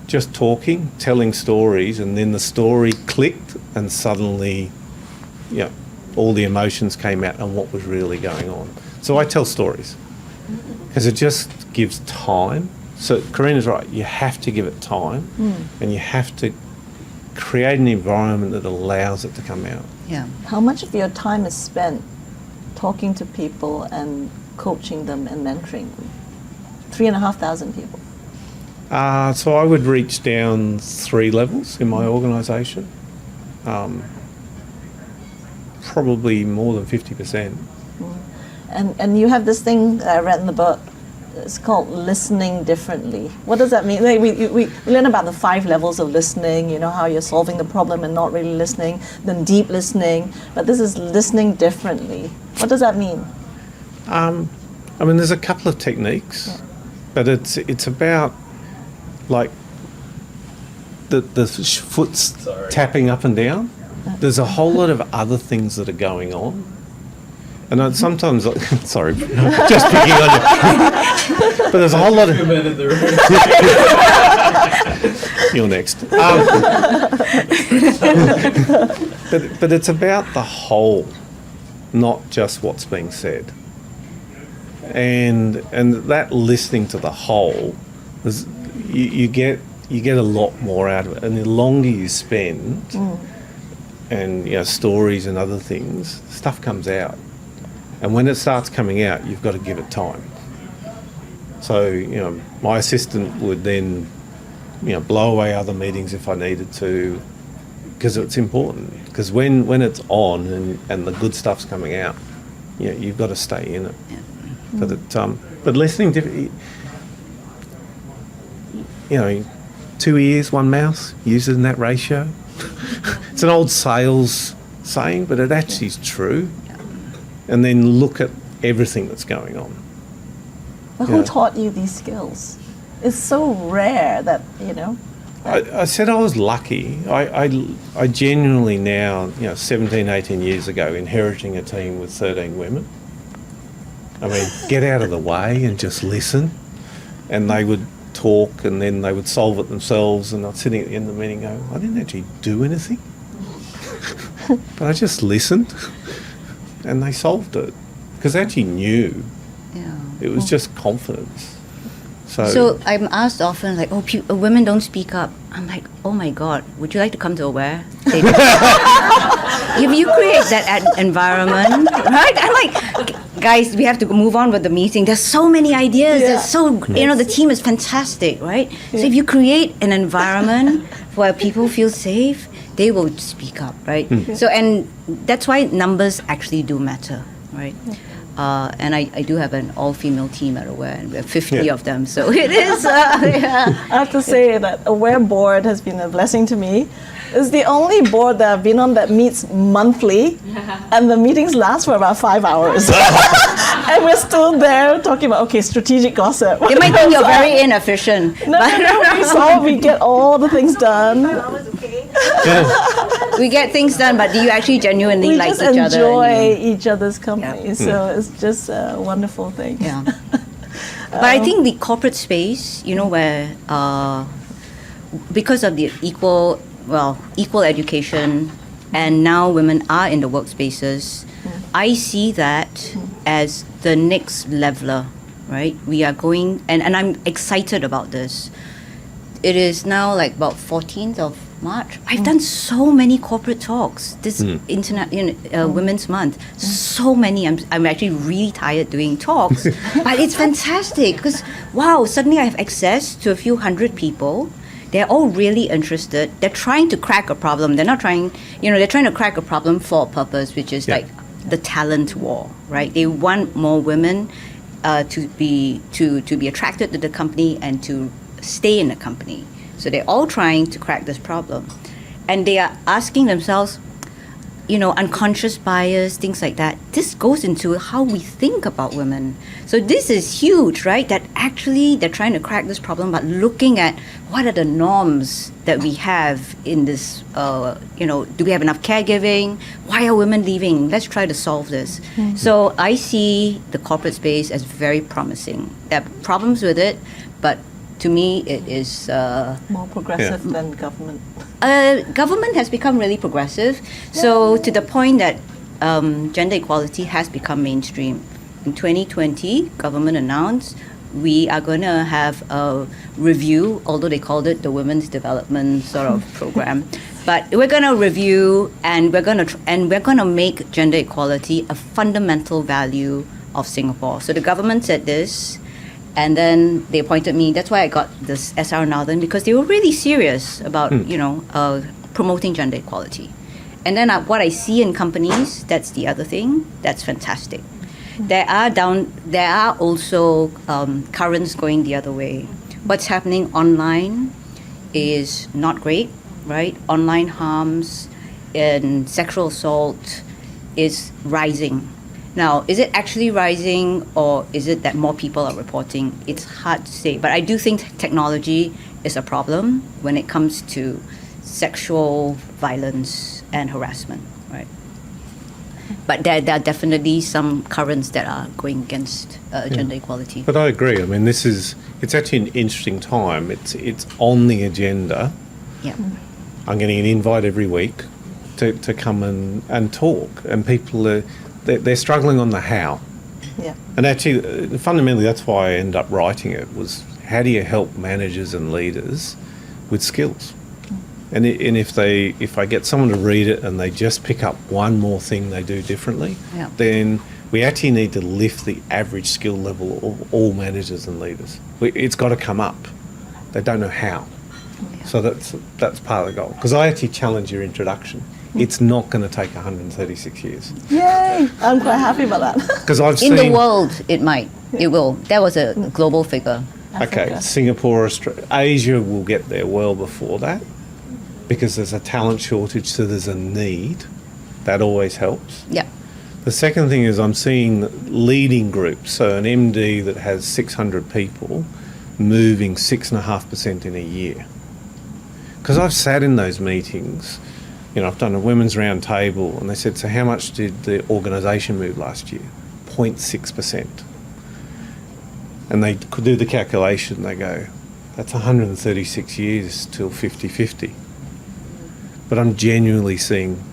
just talking, telling stories, and then the story clicked and suddenly, all the emotions came out and what was really going on. So I tell stories because it just gives time. So Corinna's right, you have to give it time and you have to create an environment that allows it to come out. Yeah. How much of your time is spent talking to people and coaching them and mentoring them? 3,500 people. So I would reach down 3 levels in my organisation. Probably more than 50%. And you have this thing I read in the book. It's called listening differently. What does that mean? Like we learn about the 5 levels of listening, how you're solving the problem and not really listening, then deep listening, but this is listening differently. What does that mean? There's a couple of techniques, but it's about like the foot's tapping up and down. There's a whole lot of other things that are going on. And sometimes, sorry, just picking on you. But there's a whole lot of... You're next. But it's about the whole, not just what's being said. And that listening to the whole, you get a lot more out of it. And the longer you spend, and stories and other things, stuff comes out. And when it starts coming out, you've got to give it time. So, my assistant would then, blow away other meetings if I needed to, because it's important. Because when it's on and the good stuff's coming out, you've got to stay in it. Yeah. But listening to, 2 ears, 1 mouth, using that ratio. It's an old sales saying, but it actually is true. And then look at everything that's going on. But who taught you these skills? It's so rare that, I said I was lucky. I genuinely now, 17, 18 years ago, inheriting a team with 13 women. Get out of the way and just listen. And they would talk and then they would solve it themselves. And I was sitting at the end of the meeting going, I didn't actually do anything. But I just listened. And they solved it because they actually knew. Yeah. It was just confidence. So I'm asked often, like, women don't speak up. I'm like, oh my God, would you like to come to AWARE? If you create that environment, right? I'm like, guys, we have to move on with the meeting. There's so many ideas. Yeah. There's so, the team is fantastic, right? So if you create an environment where people feel safe, they will speak up, right? So, and that's why numbers actually do matter, right? And I do have an all-female team at AWARE, and we have 50 of them, so it is, I have to say that AWARE board has been a blessing to me. It's the only board that I've been on that meets monthly, and the meetings last for about 5 hours. And we're still there talking about, okay, strategic gossip. they might think you're very inefficient. No, we get all the things done. We get things done, but do you actually genuinely We like just each other? enjoy each other's company, so it's just a wonderful thing. Yeah. But I think the corporate space, where because of the equal education, and now women are in the workspaces, I see that as the next leveler, right? We are going, and I'm excited about this. It is now like about 14th of March. I've done so many corporate talks this Women's Month. So many. I'm actually really tired doing talks, but it's fantastic because wow, suddenly I have access to a few hundred people. They're all really interested. They're trying to crack a problem. They're not trying, they're trying to crack a problem for a purpose, which is like the talent war, right? They want more women to be attracted to the company and to stay in the company. So they're all trying to crack this problem. And they are asking themselves, unconscious bias, things like that. This goes into how we think about women. So this is huge, right? That actually they're trying to crack this problem, but looking at what are the norms that we have in this, do we have enough caregiving? Why are women leaving? Let's try to solve this. So I see the corporate space as very promising. There are problems with it, but to me, it is More progressive than government. Government has become really progressive. So to the point that gender equality has become mainstream. In 2020, government announced we are going to have a review, although they called it the Women's Development sort of program. But we're going to review, and we're going to make gender equality a fundamental value of Singapore. So the government said this. And then they appointed me. That's why I got this SR Northern, because they were really serious about, promoting gender equality. And then what I see in companies, that's the other thing. That's fantastic. There are also currents going the other way. What's happening online is not great, right? Online harms and sexual assault is rising. Now, is it actually rising, or is it that more people are reporting? It's hard to say. But I do think technology is a problem when it comes to sexual violence and harassment, right? But there are definitely some currents that are going against gender equality. But I agree. I mean, it's actually an interesting time. It's on the agenda. Yeah. I'm getting an invite every week to come and talk, and people are... They're struggling on the how. Yeah. And actually, fundamentally, that's why I ended up writing it, was how do you help managers and leaders with skills? And if I get someone to read it and they just pick up one more thing they do differently, then we actually need to lift the average skill level of all managers and leaders. It's got to come up. They don't know how. Yeah. So that's part of the goal. Because I actually challenge your introduction. It's not going to take 136 years. Yay! I'm quite happy about that. Because I've seen... In the world, it might. It will. That was a global figure. Okay, Singapore, Australia, Asia will get there well before that, because there's a talent shortage, so there's a need. That always helps. Yeah. The second thing is I'm seeing leading groups, so an MD that has 600 people moving 6.5% in a year. Because I've sat in those meetings... I've done a women's round table, and they said, so how much did the organisation move last year? 0.6%. And they could do the calculation. They go, that's 136 years till 50-50. But I'm genuinely seeing,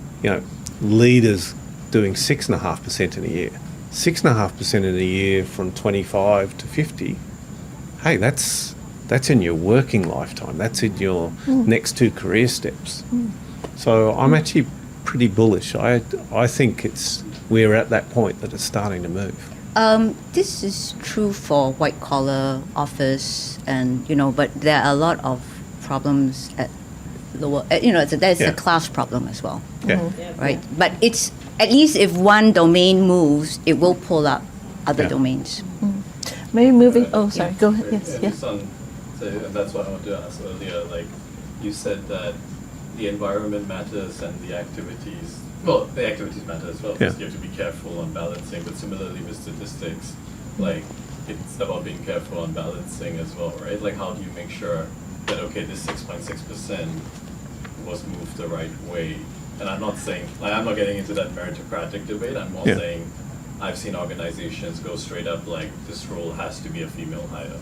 leaders doing 6.5% in a year. 6.5% in a year from 25 to 50. Hey, that's in your working lifetime. That's in your next 2 career steps. So I'm actually pretty bullish. I think it's we're at that point that it's starting to move. This is true for white collar office, and but there are a lot of problems at lower. There's Yeah. a class problem as well, Yeah. right? But it's at least if one domain moves, it will pull up other Yeah. domains. Maybe moving. Oh, sorry. Go ahead. Yes. Yeah, Yeah. just on, so that's what I wanted to ask earlier. Like, you said that the environment matters and the activities. Well, the activities matter as well because Yeah. you have to be careful on balancing. But similarly with statistics, like it's about being careful on balancing as well, right? Like, how do you make sure that this 6.6% was moved the right way? And I'm not saying, I'm not getting into that meritocratic debate. I'm more Yeah. saying I've seen organizations go straight up like this role has to be a female hire.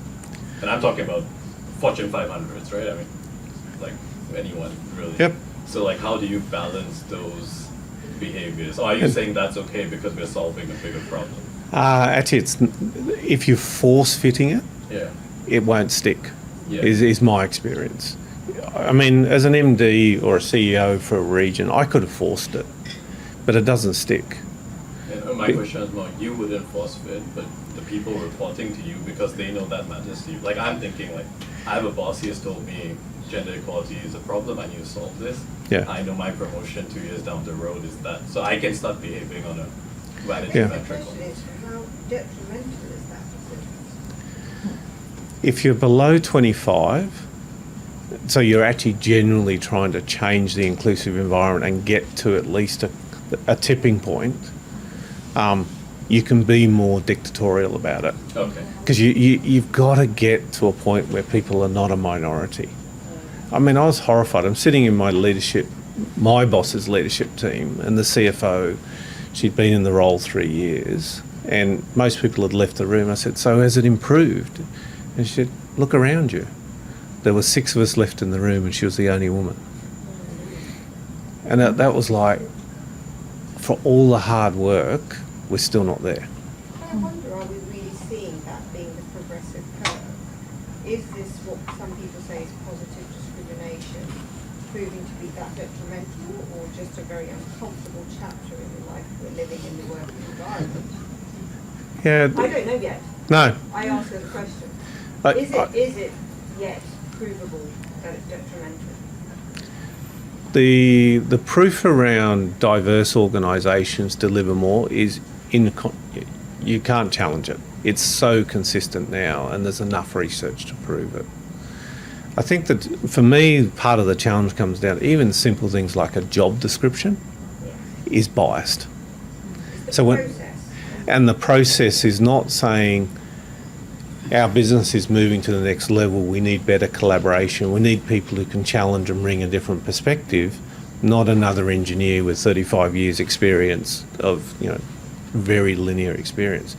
And I'm talking about Fortune 500s, right? I mean, like anyone really. Yep. So like, how do you balance those behaviors? Or are you saying that's okay because we're solving a bigger problem? Actually, if you're force fitting it, Yeah. it won't stick. Yeah. Is my experience. I mean, as an MD or a CEO for a region, I could have forced it, but it doesn't stick. And my question is more, you wouldn't force fit, but the people reporting to you because they know that matters to you. Like I'm thinking, like I have a boss. He has told me gender equality is a problem. I need to solve this. Yeah. I know my promotion 2 years down the road is that, so I can start behaving on a vanity Yeah. metric. How detrimental is that decision? If you're below 25, so you're actually generally trying to change the inclusive environment and get to at least a tipping point, you can be more dictatorial about it. Okay. Because you've got to get to a point where people are not a minority. I mean, I was horrified. I'm sitting in my boss's leadership team, and the CFO, she'd been in the role 3 years, and most people had left the room. I said, so has it improved? And she said, look around you. There were 6 of us left in the room, and she was the only woman. And that was like, for all the hard work, we're still not there. I wonder, are we really seeing that being the progressive curve? Is this what some people say is positive discrimination proving to be that detrimental, or just a very uncomfortable chapter in the life we're living in the working environment? Yeah. I don't know yet. No. I ask her the question. Is it yet provable that it's detrimental? The proof around diverse organisations deliver more is you can't challenge it. It's so consistent now, and there's enough research to prove it. I think that for me, part of the challenge comes down to even simple things like a job description is biased. And the process is not saying our business is moving to the next level, we need better collaboration, we need people who can challenge and bring a different perspective, not another engineer with 35 years experience of, very linear experience.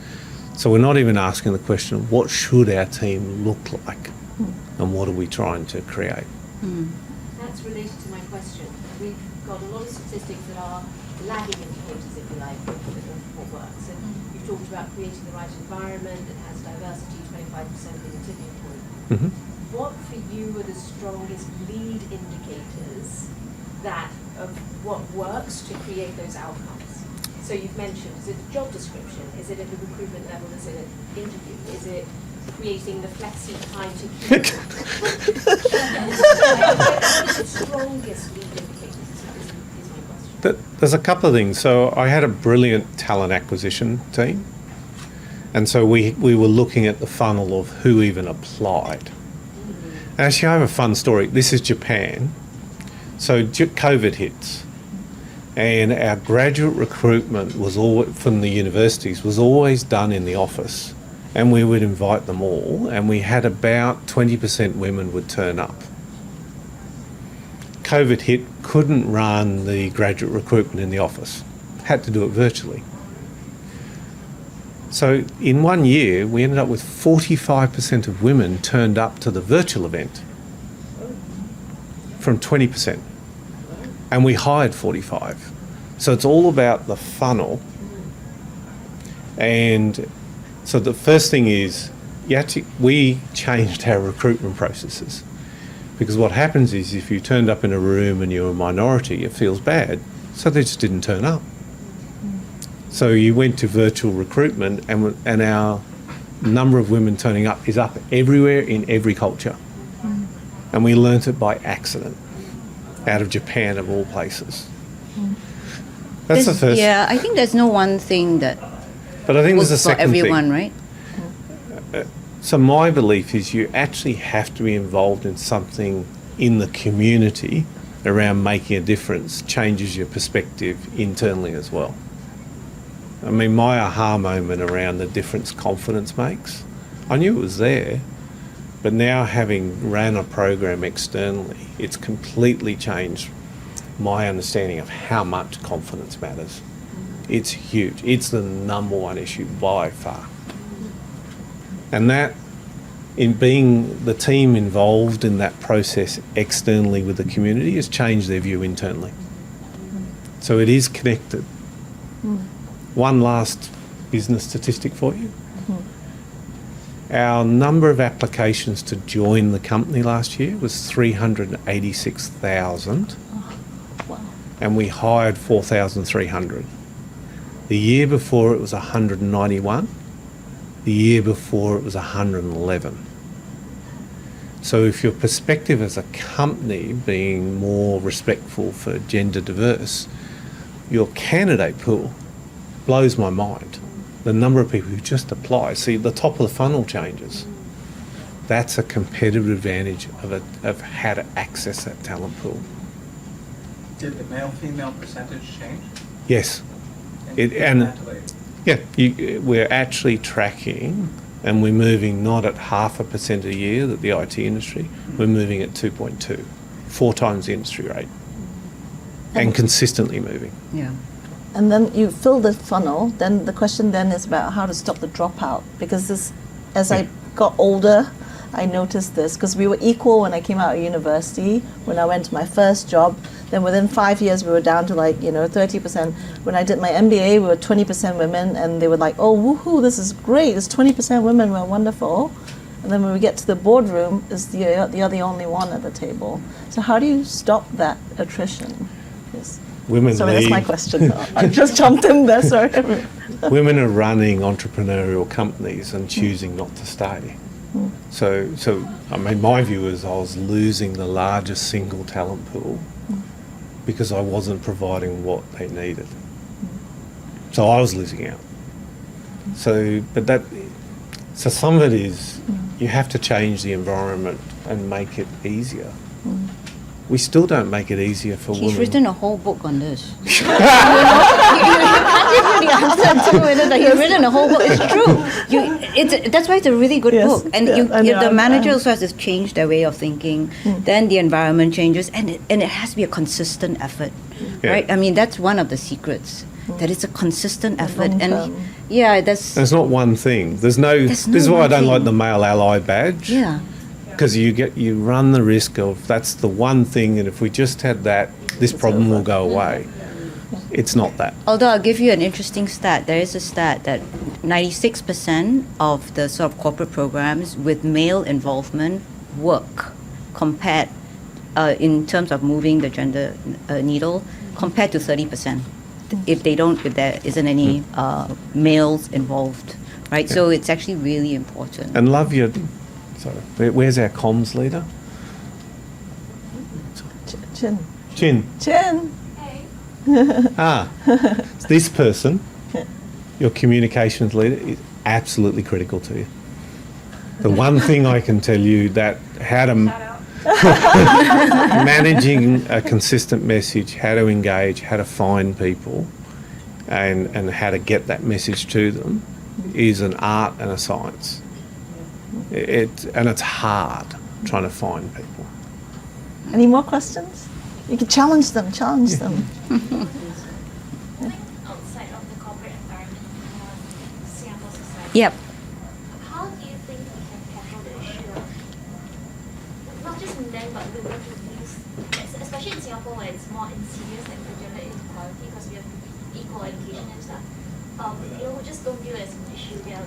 So we're not even asking the question, what should our team look like? And what are we trying to create? That's related to my question. We've got a lot of statistics that are lagging indicators, if you like, of what works. And you've talked about creating the right environment that has diversity, 25% being a tipping point. Mm-hmm. What for you are the strongest lead indicators of what works to create those outcomes? So you've mentioned, is it a job description? Is it at the recruitment level? Is it an interview? Is it creating the flexi time to keep? What is the strongest lead indicators is my question. There's a couple of things. So I had a brilliant talent acquisition team. And so we were looking at the funnel of who even applied. And actually, I have a fun story. This is Japan. So COVID hits. And our graduate recruitment was from the universities was always done in the office. And we would invite them all. And we had about 20% women would turn up. COVID hit, couldn't run the graduate recruitment in the office. Had to do it virtually. So in 1 year, we ended up with 45% of women turned up to the virtual event from 20%. And we hired 45. So it's all about the funnel. And so the first thing is, we changed our recruitment processes. Because what happens is if you turned up in a room and you're a minority, it feels bad. So they just didn't turn up. So you went to virtual recruitment, and our number of women turning up is up everywhere in every culture. And we learnt it by accident out of Japan, of all places. That's the first. Yeah, I think there's no one thing that But I think there's a works for second everyone, thing. right? So my belief is you actually have to be involved in something in the community around making a difference, changes your perspective internally as well. I mean, my aha moment around the difference confidence makes, I knew it was there, but now having ran a program externally, it's completely changed my understanding of how much confidence matters. It's huge. It's the number one issue by far. And that, in being the team involved in that process externally with the community, has changed their view internally. So it is connected. One last business statistic for you. Our number of applications to join the company last year was 386,000, and we hired 4,300. The year before it was 191. The year before it was 111. So if your perspective as a company being more respectful for gender diverse, your candidate pool blows my mind. The number of people who just apply. See, the top of the funnel changes. That's a competitive advantage of how to access that talent pool. Did the male-female percentage change? Yes. We're actually tracking, and we're moving not at 0.5% a year that the IT industry, we're moving at 2.2, 4 times the industry rate, and consistently moving. Yeah. And then you fill the funnel, then the question then is about how to stop the dropout. Because this, as I got older, I noticed this, because we were equal when I came out of university, when I went to my first job. Then within 5 years, we were down to 30%. When I did my MBA, we were 20% women, and they were like, oh, woohoo, this is great, it's 20% women, we're wonderful. And then when we get to the boardroom, you're the only one at the table. So how do you stop that attrition? Yes. Sorry, that's my question. I just jumped in there, sorry. Women are running entrepreneurial companies and choosing not to stay. So I mean, my view is I was losing the largest single talent pool because I wasn't providing what they needed. So I was losing out. So some of it is you have to change the environment and make it easier. We still don't make it easier for women. He's written a whole book on this. You can't give me the answer in 2 minutes. He's written a whole book. It's true. That's why it's a really good book. And the manager also has to change their way of thinking. Then the environment changes, and it has to be a consistent effort, right? I mean, that's one of the secrets. That it's a consistent effort, and there's not one thing. This is why I don't like the male ally badge. Yeah. Because you run the risk of that's the one thing, and if we just had that, this problem will go away. It's not that. Although I'll give you an interesting stat. There is a stat that 96% of the sort of corporate programs with male involvement work compared in terms of moving the gender needle compared to 30% if there isn't any males involved, right? So it's actually really important. And love your. Sorry, where's our comms leader? Chin. This person, your communications leader, is absolutely critical to you. The one thing I can tell you that how to managing a consistent message, how to engage, how to find people, and how to get that message to them is an art and a science. And it's hard trying to find people. Any more questions? You can challenge them. Outside of the corporate environment, Singapore society. Yep. How do you think we can tackle the issue of not just men but women who use, especially in Singapore where it's more insidious like the gender inequality because we have equal education and stuff. We just don't view it as an issue. We are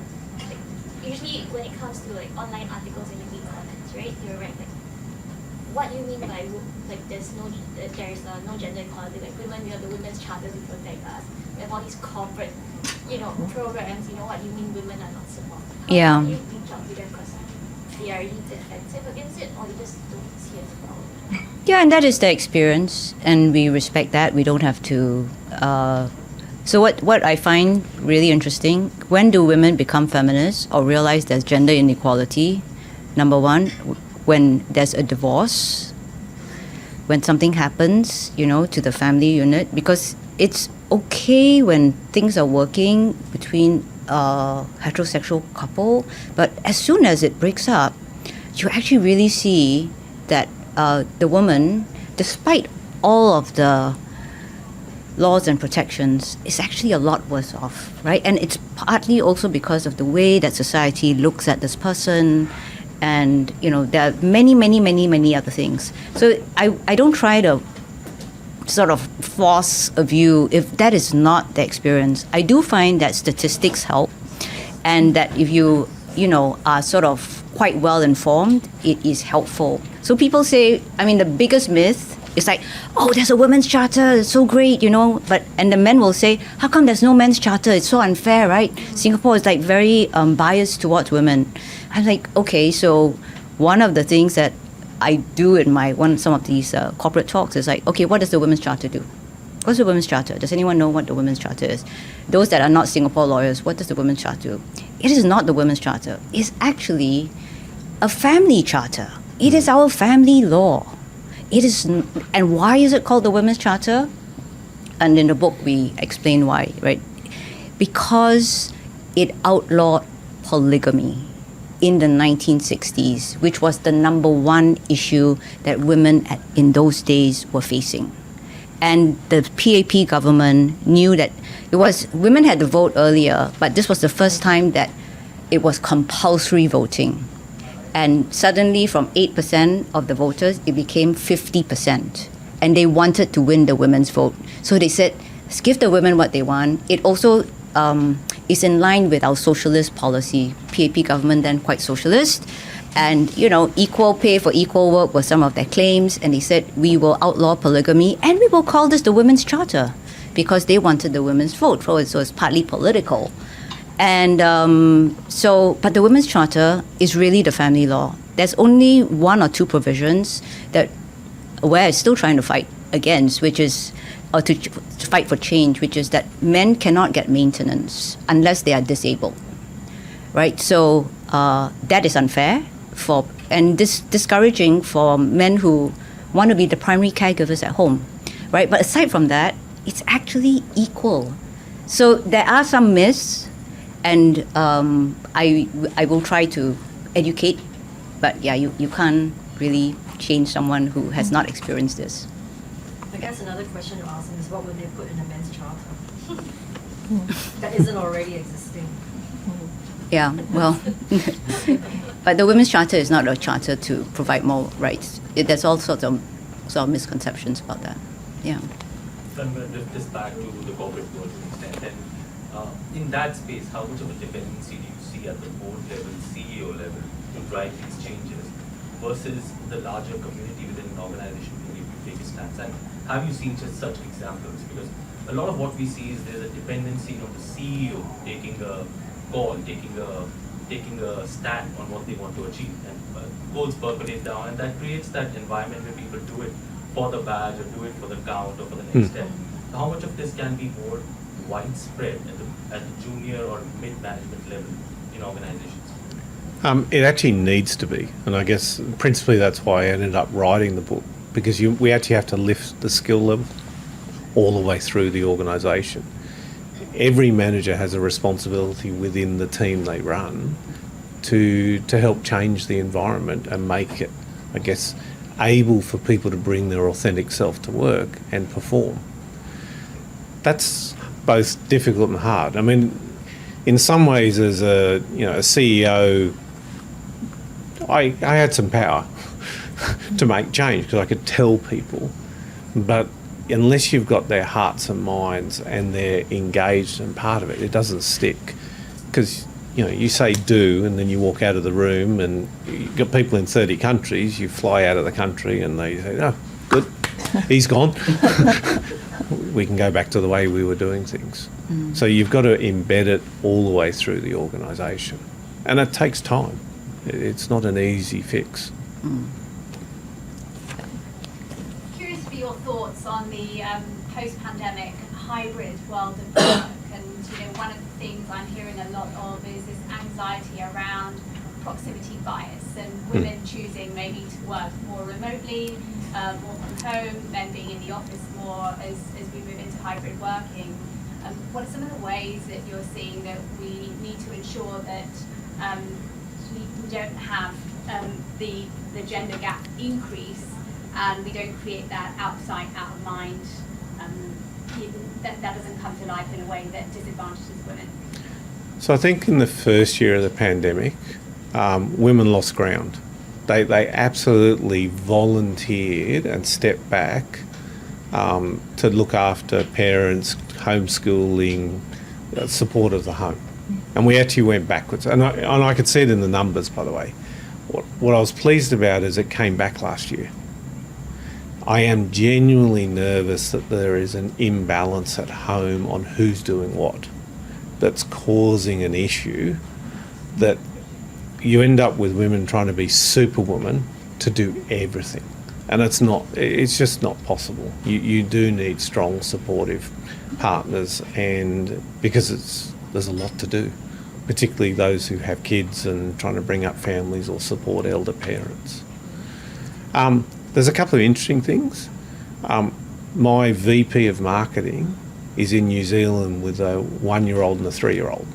usually when it comes to online articles and you read comments, right? You're right. What do you mean by there's no gender equality? Women, we have the women's charter to protect us. We have all these corporate programs, what you mean women are not supported? Yeah. How do you reach out to them because they are really defensive against it, or you just don't see it as a problem? Yeah, and that is their experience, and we respect that. We don't have to. So what I find really interesting, when do women become feminists or realize there's gender inequality? Number one, when there's a divorce, when something happens, to the family unit, because it's okay when things are working between a heterosexual couple, but as soon as it breaks up, you actually really see that the woman, despite all of the laws and protections, is actually a lot worse off, right? And it's partly also because of the way that society looks at this person, and there are many, many, many, many other things. So I don't try to sort of force a view if that is not the experience. I do find that statistics help, and that if you are sort of quite well informed, it is helpful. So people say, the biggest myth is like, oh, there's a women's charter, it's so great, and the men will say, how come there's no men's charter? It's so unfair, right? Singapore is like very biased towards women. I'm like, okay, so one of the things that I do in some of these corporate talks is like, okay, what does the women's charter do? What's the women's charter? Does anyone know what the women's charter is? Those that are not Singapore lawyers, what does the women's charter do? It is not the women's charter. It's actually a family charter. It is our family law. It is, and why is it called the women's charter? And in the book we explain why, right? Because it outlawed polygamy in the 1960s, which was the number one issue that women in those days were facing. And the PAP government knew that women had to vote earlier, but this was the first time that it was compulsory voting. And suddenly from 8% of the voters, it became 50%. And they wanted to win the women's vote. So they said, let's give the women what they want. It also is in line with our socialist policy. PAP government then quite socialist. And, equal pay for equal work were some of their claims. And they said, we will outlaw polygamy and we will call this the Women's Charter, because they wanted the women's vote. So it's partly political. And but the Women's Charter is really the family law. There's only one or two provisions that AWARE is still trying to fight against, which is, or to fight for change, which is that men cannot get maintenance unless they are disabled, right? So that is unfair and discouraging for men who want to be the primary caregivers at home, right? But aside from that, it's actually equal. So there are some myths, and I will try to educate, but yeah, you can't really change someone who has not experienced this. I guess another question to ask is, what would they put in the men's charter that isn't already existing? Yeah, well, but the Women's Charter is not a charter to provide more rights. There's all sorts of misconceptions about that. Yeah. So I'm going to lift this back to the corporate world to an extent. And in that space, how much of a dependency do you see at the board level, CEO level, to drive these changes versus the larger community within an organization being able to take a stance? And have you seen just such examples? Because a lot of what we see is there's a dependency on the CEO taking a call, taking a stand on what they want to achieve, and goals percolate down, and that creates that environment where people do it for the badge or do it for the count or for the next step. So how much of this can be more widespread at the junior or mid-management level in organizations? It actually needs to be, and I guess principally that's why I ended up writing the book, because we actually have to lift the skill level all the way through the organisation. Every manager has a responsibility within the team they run to help change the environment and make it, I guess, able for people to bring their authentic self to work and perform. That's both difficult and hard. I mean, in some ways, as a CEO, I had some power to make change because I could tell people, but unless you've got their hearts and minds and they're engaged and part of it, it doesn't stick. Because you say do, and then you walk out of the room, and you've got people in 30 countries. You fly out of the country, and they say, "Oh, good, he's gone." we can go back to the way we were doing things. So you've got to embed it all the way through the organisation. And it takes time. It's not an easy fix. Curious for your thoughts on the post-pandemic hybrid world of work. And one of the things I'm hearing a lot of is this anxiety around proximity bias and women choosing maybe to work more remotely, more from home, men being in the office more as we move into hybrid working. What are some of the ways that you're seeing that we need to ensure that we don't have the gender gap increase and we don't create that out of sight, out of mind, that doesn't come to life in a way that disadvantages women? So I think in the first year of the pandemic, women lost ground. They absolutely volunteered and stepped back to look after parents, homeschooling, support of the home. And we actually went backwards. And I could see it in the numbers, by the way. What I was pleased about is it came back last year. I am genuinely nervous that there is an imbalance at home on who's doing what that's causing an issue that you end up with women trying to be superwoman to do everything. And it's just not possible. You do need strong, supportive partners, and because there's a lot to do, particularly those who have kids and trying to bring up families or support elder parents. There's a couple of interesting things. My VP of marketing is in New Zealand with a 1-year-old and a 3-year-old.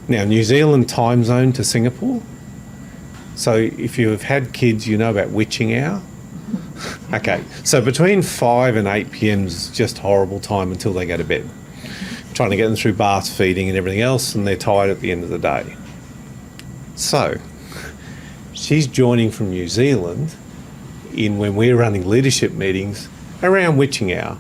Now, New Zealand time zone to Singapore. So if you have had kids, you know about witching hour. Okay, so between 5 and 8 p.m. is just horrible time until they go to bed. Trying to get them through bath feeding and everything else, and they're tired at the end of the day. So she's joining from New Zealand when we're running leadership meetings around witching hour.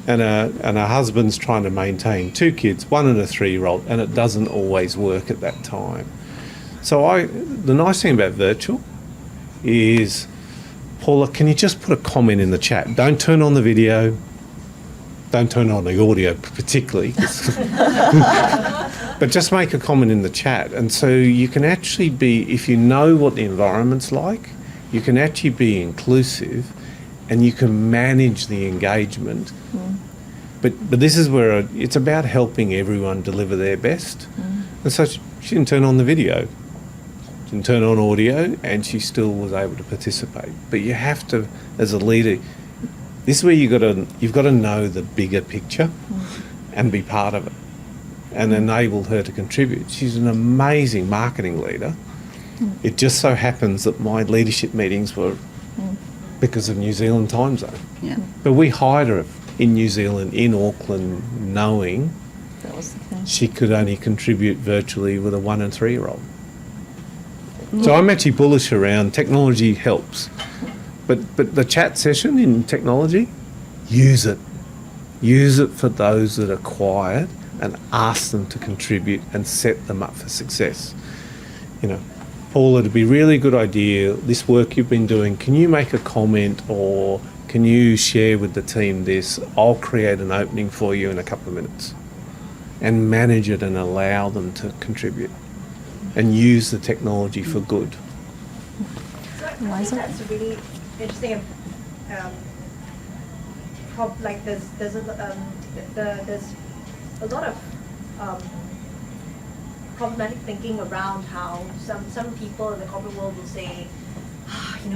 And her husband's trying to maintain 2 kids, 1 and a 3-year-old, and it doesn't always work at that time. So the nice thing about virtual is, Paula, can you just put a comment in the chat? Don't turn on the video. Don't turn on the audio particularly. But just make a comment in the chat. And so you can actually if you know what the environment's like, you can actually be inclusive and you can manage the engagement. But this is where it's about helping everyone deliver their best. And so she didn't turn on the video, didn't turn on audio, and she still was able to participate. But you have to, as a leader, this is where you've got to know the bigger picture and be part of it and enable her to contribute. She's an amazing marketing leader. It just so happens that my leadership meetings were because of New Zealand time zone. Yeah. But we hired her in New Zealand, in Auckland, knowing That was the thing. she could only contribute virtually with a 1 and 3-year-old. So I'm actually bullish around technology helps. But the chat session in technology, use it. Use it for those that are quiet and ask them to contribute and set them up for success. Paula, it'd be a really good idea, this work you've been doing, can you make a comment or can you share with the team this? I'll create an opening for you in a couple of minutes. And manage it and allow them to contribute and use the technology for good. So I think that's really interesting. There's a lot of problematic thinking around how some people in the corporate world will say,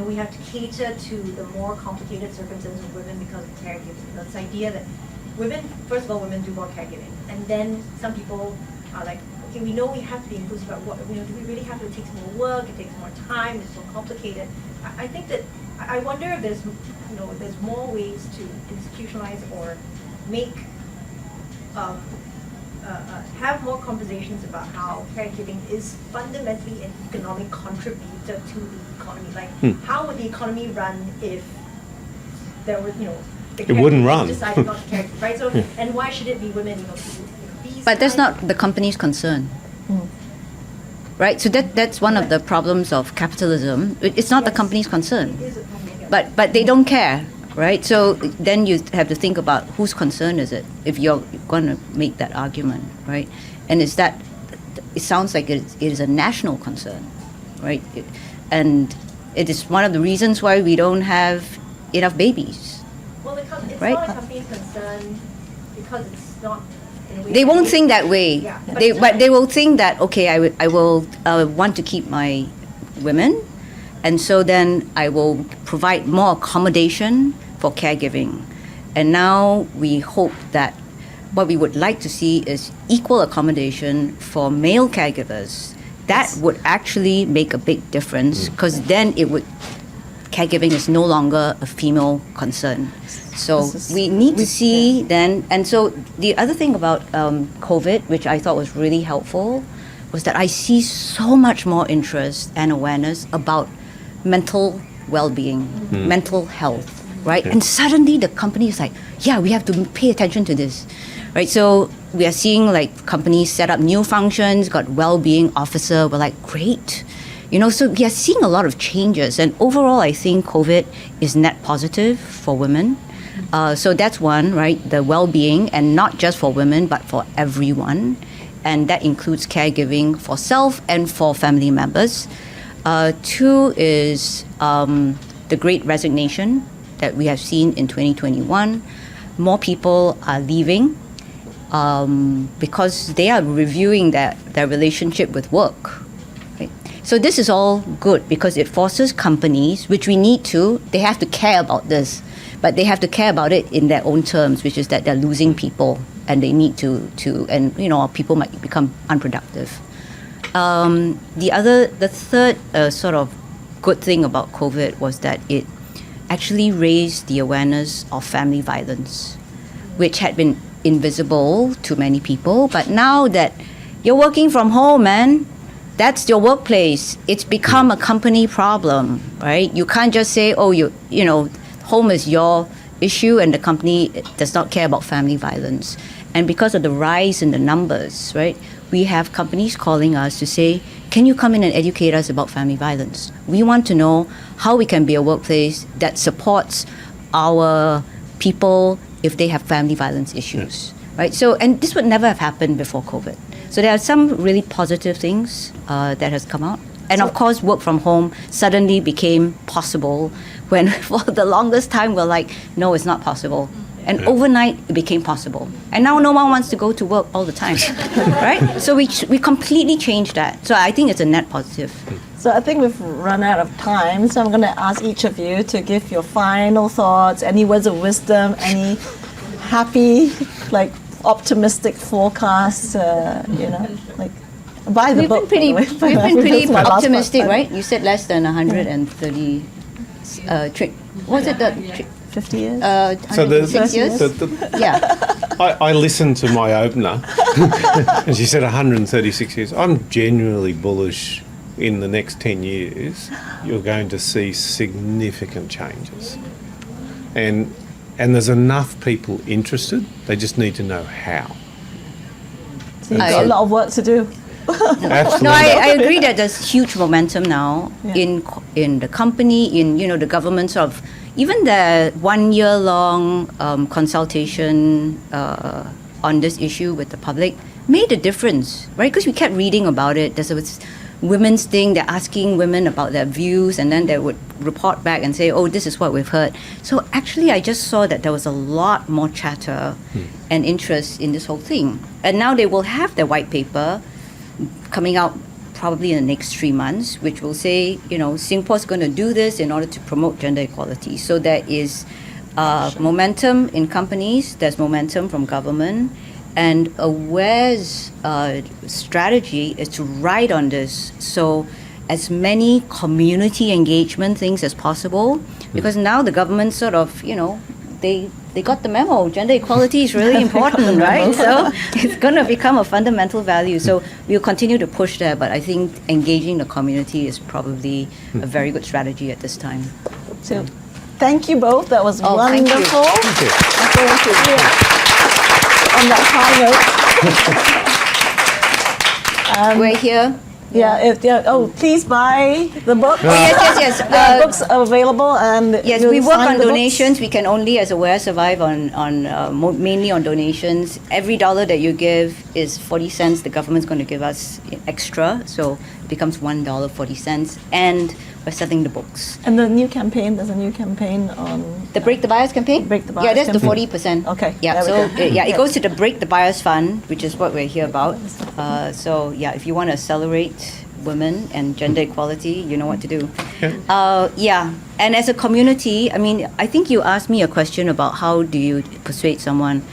we have to cater to the more complicated circumstances of women because of caregiving. This idea that first of all, women do more caregiving, and then some people are like, okay, we know we have to be inclusive, but do we really have to? It takes more work, it takes more time, it's so complicated. I think that I wonder if there's more ways to institutionalize or make have more conversations about how caregiving is fundamentally an economic contributor to the economy. Like, how would the economy run if there were, It wouldn't run. Decided not to caregiving, right? So, and why should it be women? But that's not the company's concern. Right? So that's one of the problems of capitalism. It's not the company's concern. But they don't care, right? So then you have to think about whose concern is it if you're going to make that argument, right? And is that, it sounds like it is a national concern, right? And it is one of the reasons why we don't have enough babies. Well, it's Right? not a company's concern because it's not. in a way They that won't they- think that way. Yeah, But they will think that, okay, I will want to keep my women, and so then I will provide more accommodation for caregiving. And now we hope that what we would like to see is equal accommodation for male caregivers. That would actually make a big difference, because then caregiving is no longer a female concern. So we need to see then, and so the other thing about COVID, which I thought was really helpful, was that I see so much more interest and awareness about mental well-being, mental health, right? And suddenly the company is like, yeah, we have to pay attention to this, right? So we are seeing like companies set up new functions, got well-being officer. We're like, great. So we are seeing a lot of changes. And overall, I think COVID is net positive for women. So that's one, right? The well-being, and not just for women, but for everyone. And that includes caregiving for self and for family members. Two is the great resignation that we have seen in 2021. More people are leaving because they are reviewing their relationship with work. Right? So this is all good because it forces companies, which they have to care about this, but they have to care about it in their own terms, which is that they're losing people and they need to people might become unproductive. The third sort of good thing about COVID was that it actually raised the awareness of family violence, which had been invisible to many people. But now that you're working from home, man, that's your workplace. It's become a company problem, right? You can't just say, oh, home is your issue and the company does not care about family violence. And because of the rise in the numbers, right, we have companies calling us to say, can you come in and educate us about family violence? We want to know how we can be a workplace that supports our people if they have family violence issues, right? So, and this would never have happened before COVID. So there are some really positive things that has come out. And of course, work from home suddenly became possible when for the longest time we're like, no, it's not possible. And overnight, it became possible. And now no one wants to go to work all the time, right? So we completely changed that. So I think it's a net positive. So I think we've run out of time. So I'm going to ask each of you to give your final thoughts, any words of wisdom, any happy, optimistic forecasts, buy the book. We've been pretty That's my last optimistic, part. right? You said less than 130. Was it the 50 years? 106 years? Yeah. I listened to my opener, and she said 136 years. I'm genuinely bullish. In the next 10 years, you're going to see significant changes. And there's enough people interested, they just need to know how. So you've got a lot of work to do. Absolutely. No, I agree that there's huge momentum now in the company, in the government sort of, even the 1 year long consultation on this issue with the public made a difference, right? Because we kept reading about it. There's a women's thing, they're asking women about their views, and then they would report back and say, oh, this is what we've heard. So actually, I just saw that there was a lot more chatter and interest in this whole thing. And now they will have their white paper coming out probably in the next 3 months, which will say, Singapore's going to do this in order to promote gender equality. So there is momentum in companies, there's momentum from government, and AWARE's strategy is to ride on this. So as many community engagement things as possible, because now the government sort of, they got the memo. Gender equality is really important, right? So it's going to become a fundamental value. So we'll continue to push that, but I think engaging the community is probably a very good strategy at this time. So thank you both. That was wonderful. Thank you. On that high note. We're here Please buy the book. Yes. The books are available, and Yes, you'll we work sign on the books. donations. We can only, as AWARE, survive on mainly on donations. Every dollar that you give is 40 cents. The government's going to give us extra, so it becomes $1.40. And we're selling the books. And there's a new campaign on The Break the Bias campaign? Break the Bias Yeah, that's the campaign. 40%. Okay, Yeah, there we so go. it goes to the Break the Bias Fund, which is what we're here about. So yeah, if you want to accelerate women and gender equality, you know what to do. And as a community, I mean, I think you asked me a question about how do you persuade someone.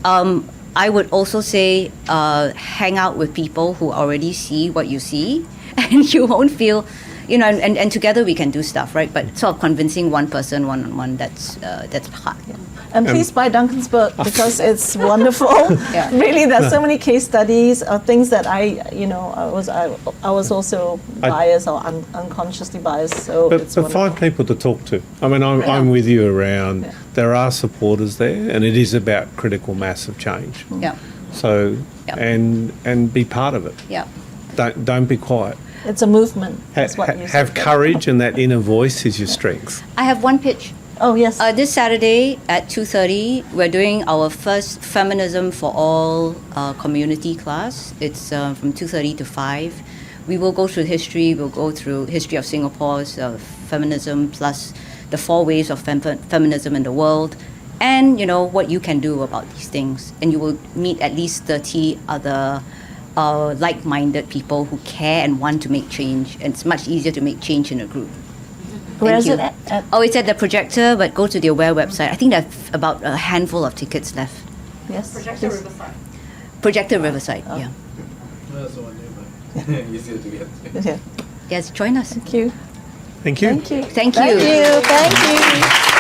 I would also say hang out with people who already see what you see, and you won't feel, and together we can do stuff, right? But sort of convincing one person one-on-one, that's hard. And please buy Duncan's book because it's wonderful. Yeah. Really, there's so many case studies of things that I was also biased or unconsciously biased. So But it's find wonderful. people to talk to. I mean, I'm with you around. Yeah. There are supporters there, and it is about critical mass of change. Yeah, So, Yeah. and be part of it. yeah. Don't be quiet. It's a movement. That's what you Have said. courage, and that inner voice is your strength. I have one pitch. Oh yes. This Saturday at 2:30, we're doing our first Feminism for All community class. It's from 2:30 to 5. We will go through history. We'll go through history of Singapore's feminism, plus the 4 ways of feminism in the world, and what you can do about these things. And you will meet at least 30 other like-minded people who care and want to make change. And it's much easier to make change in a group. Where Thank is you. it at? Oh, it's at the projector, but go to the AWARE website. I think there's about a handful of tickets left. Yes. Projector please. Riverside. Projector Riverside, yeah. That's the one nearby. Easier to get. Yeah. Yes, join us. Thank you. Thank you. Thank you. Thank you. Thank you. Thank you.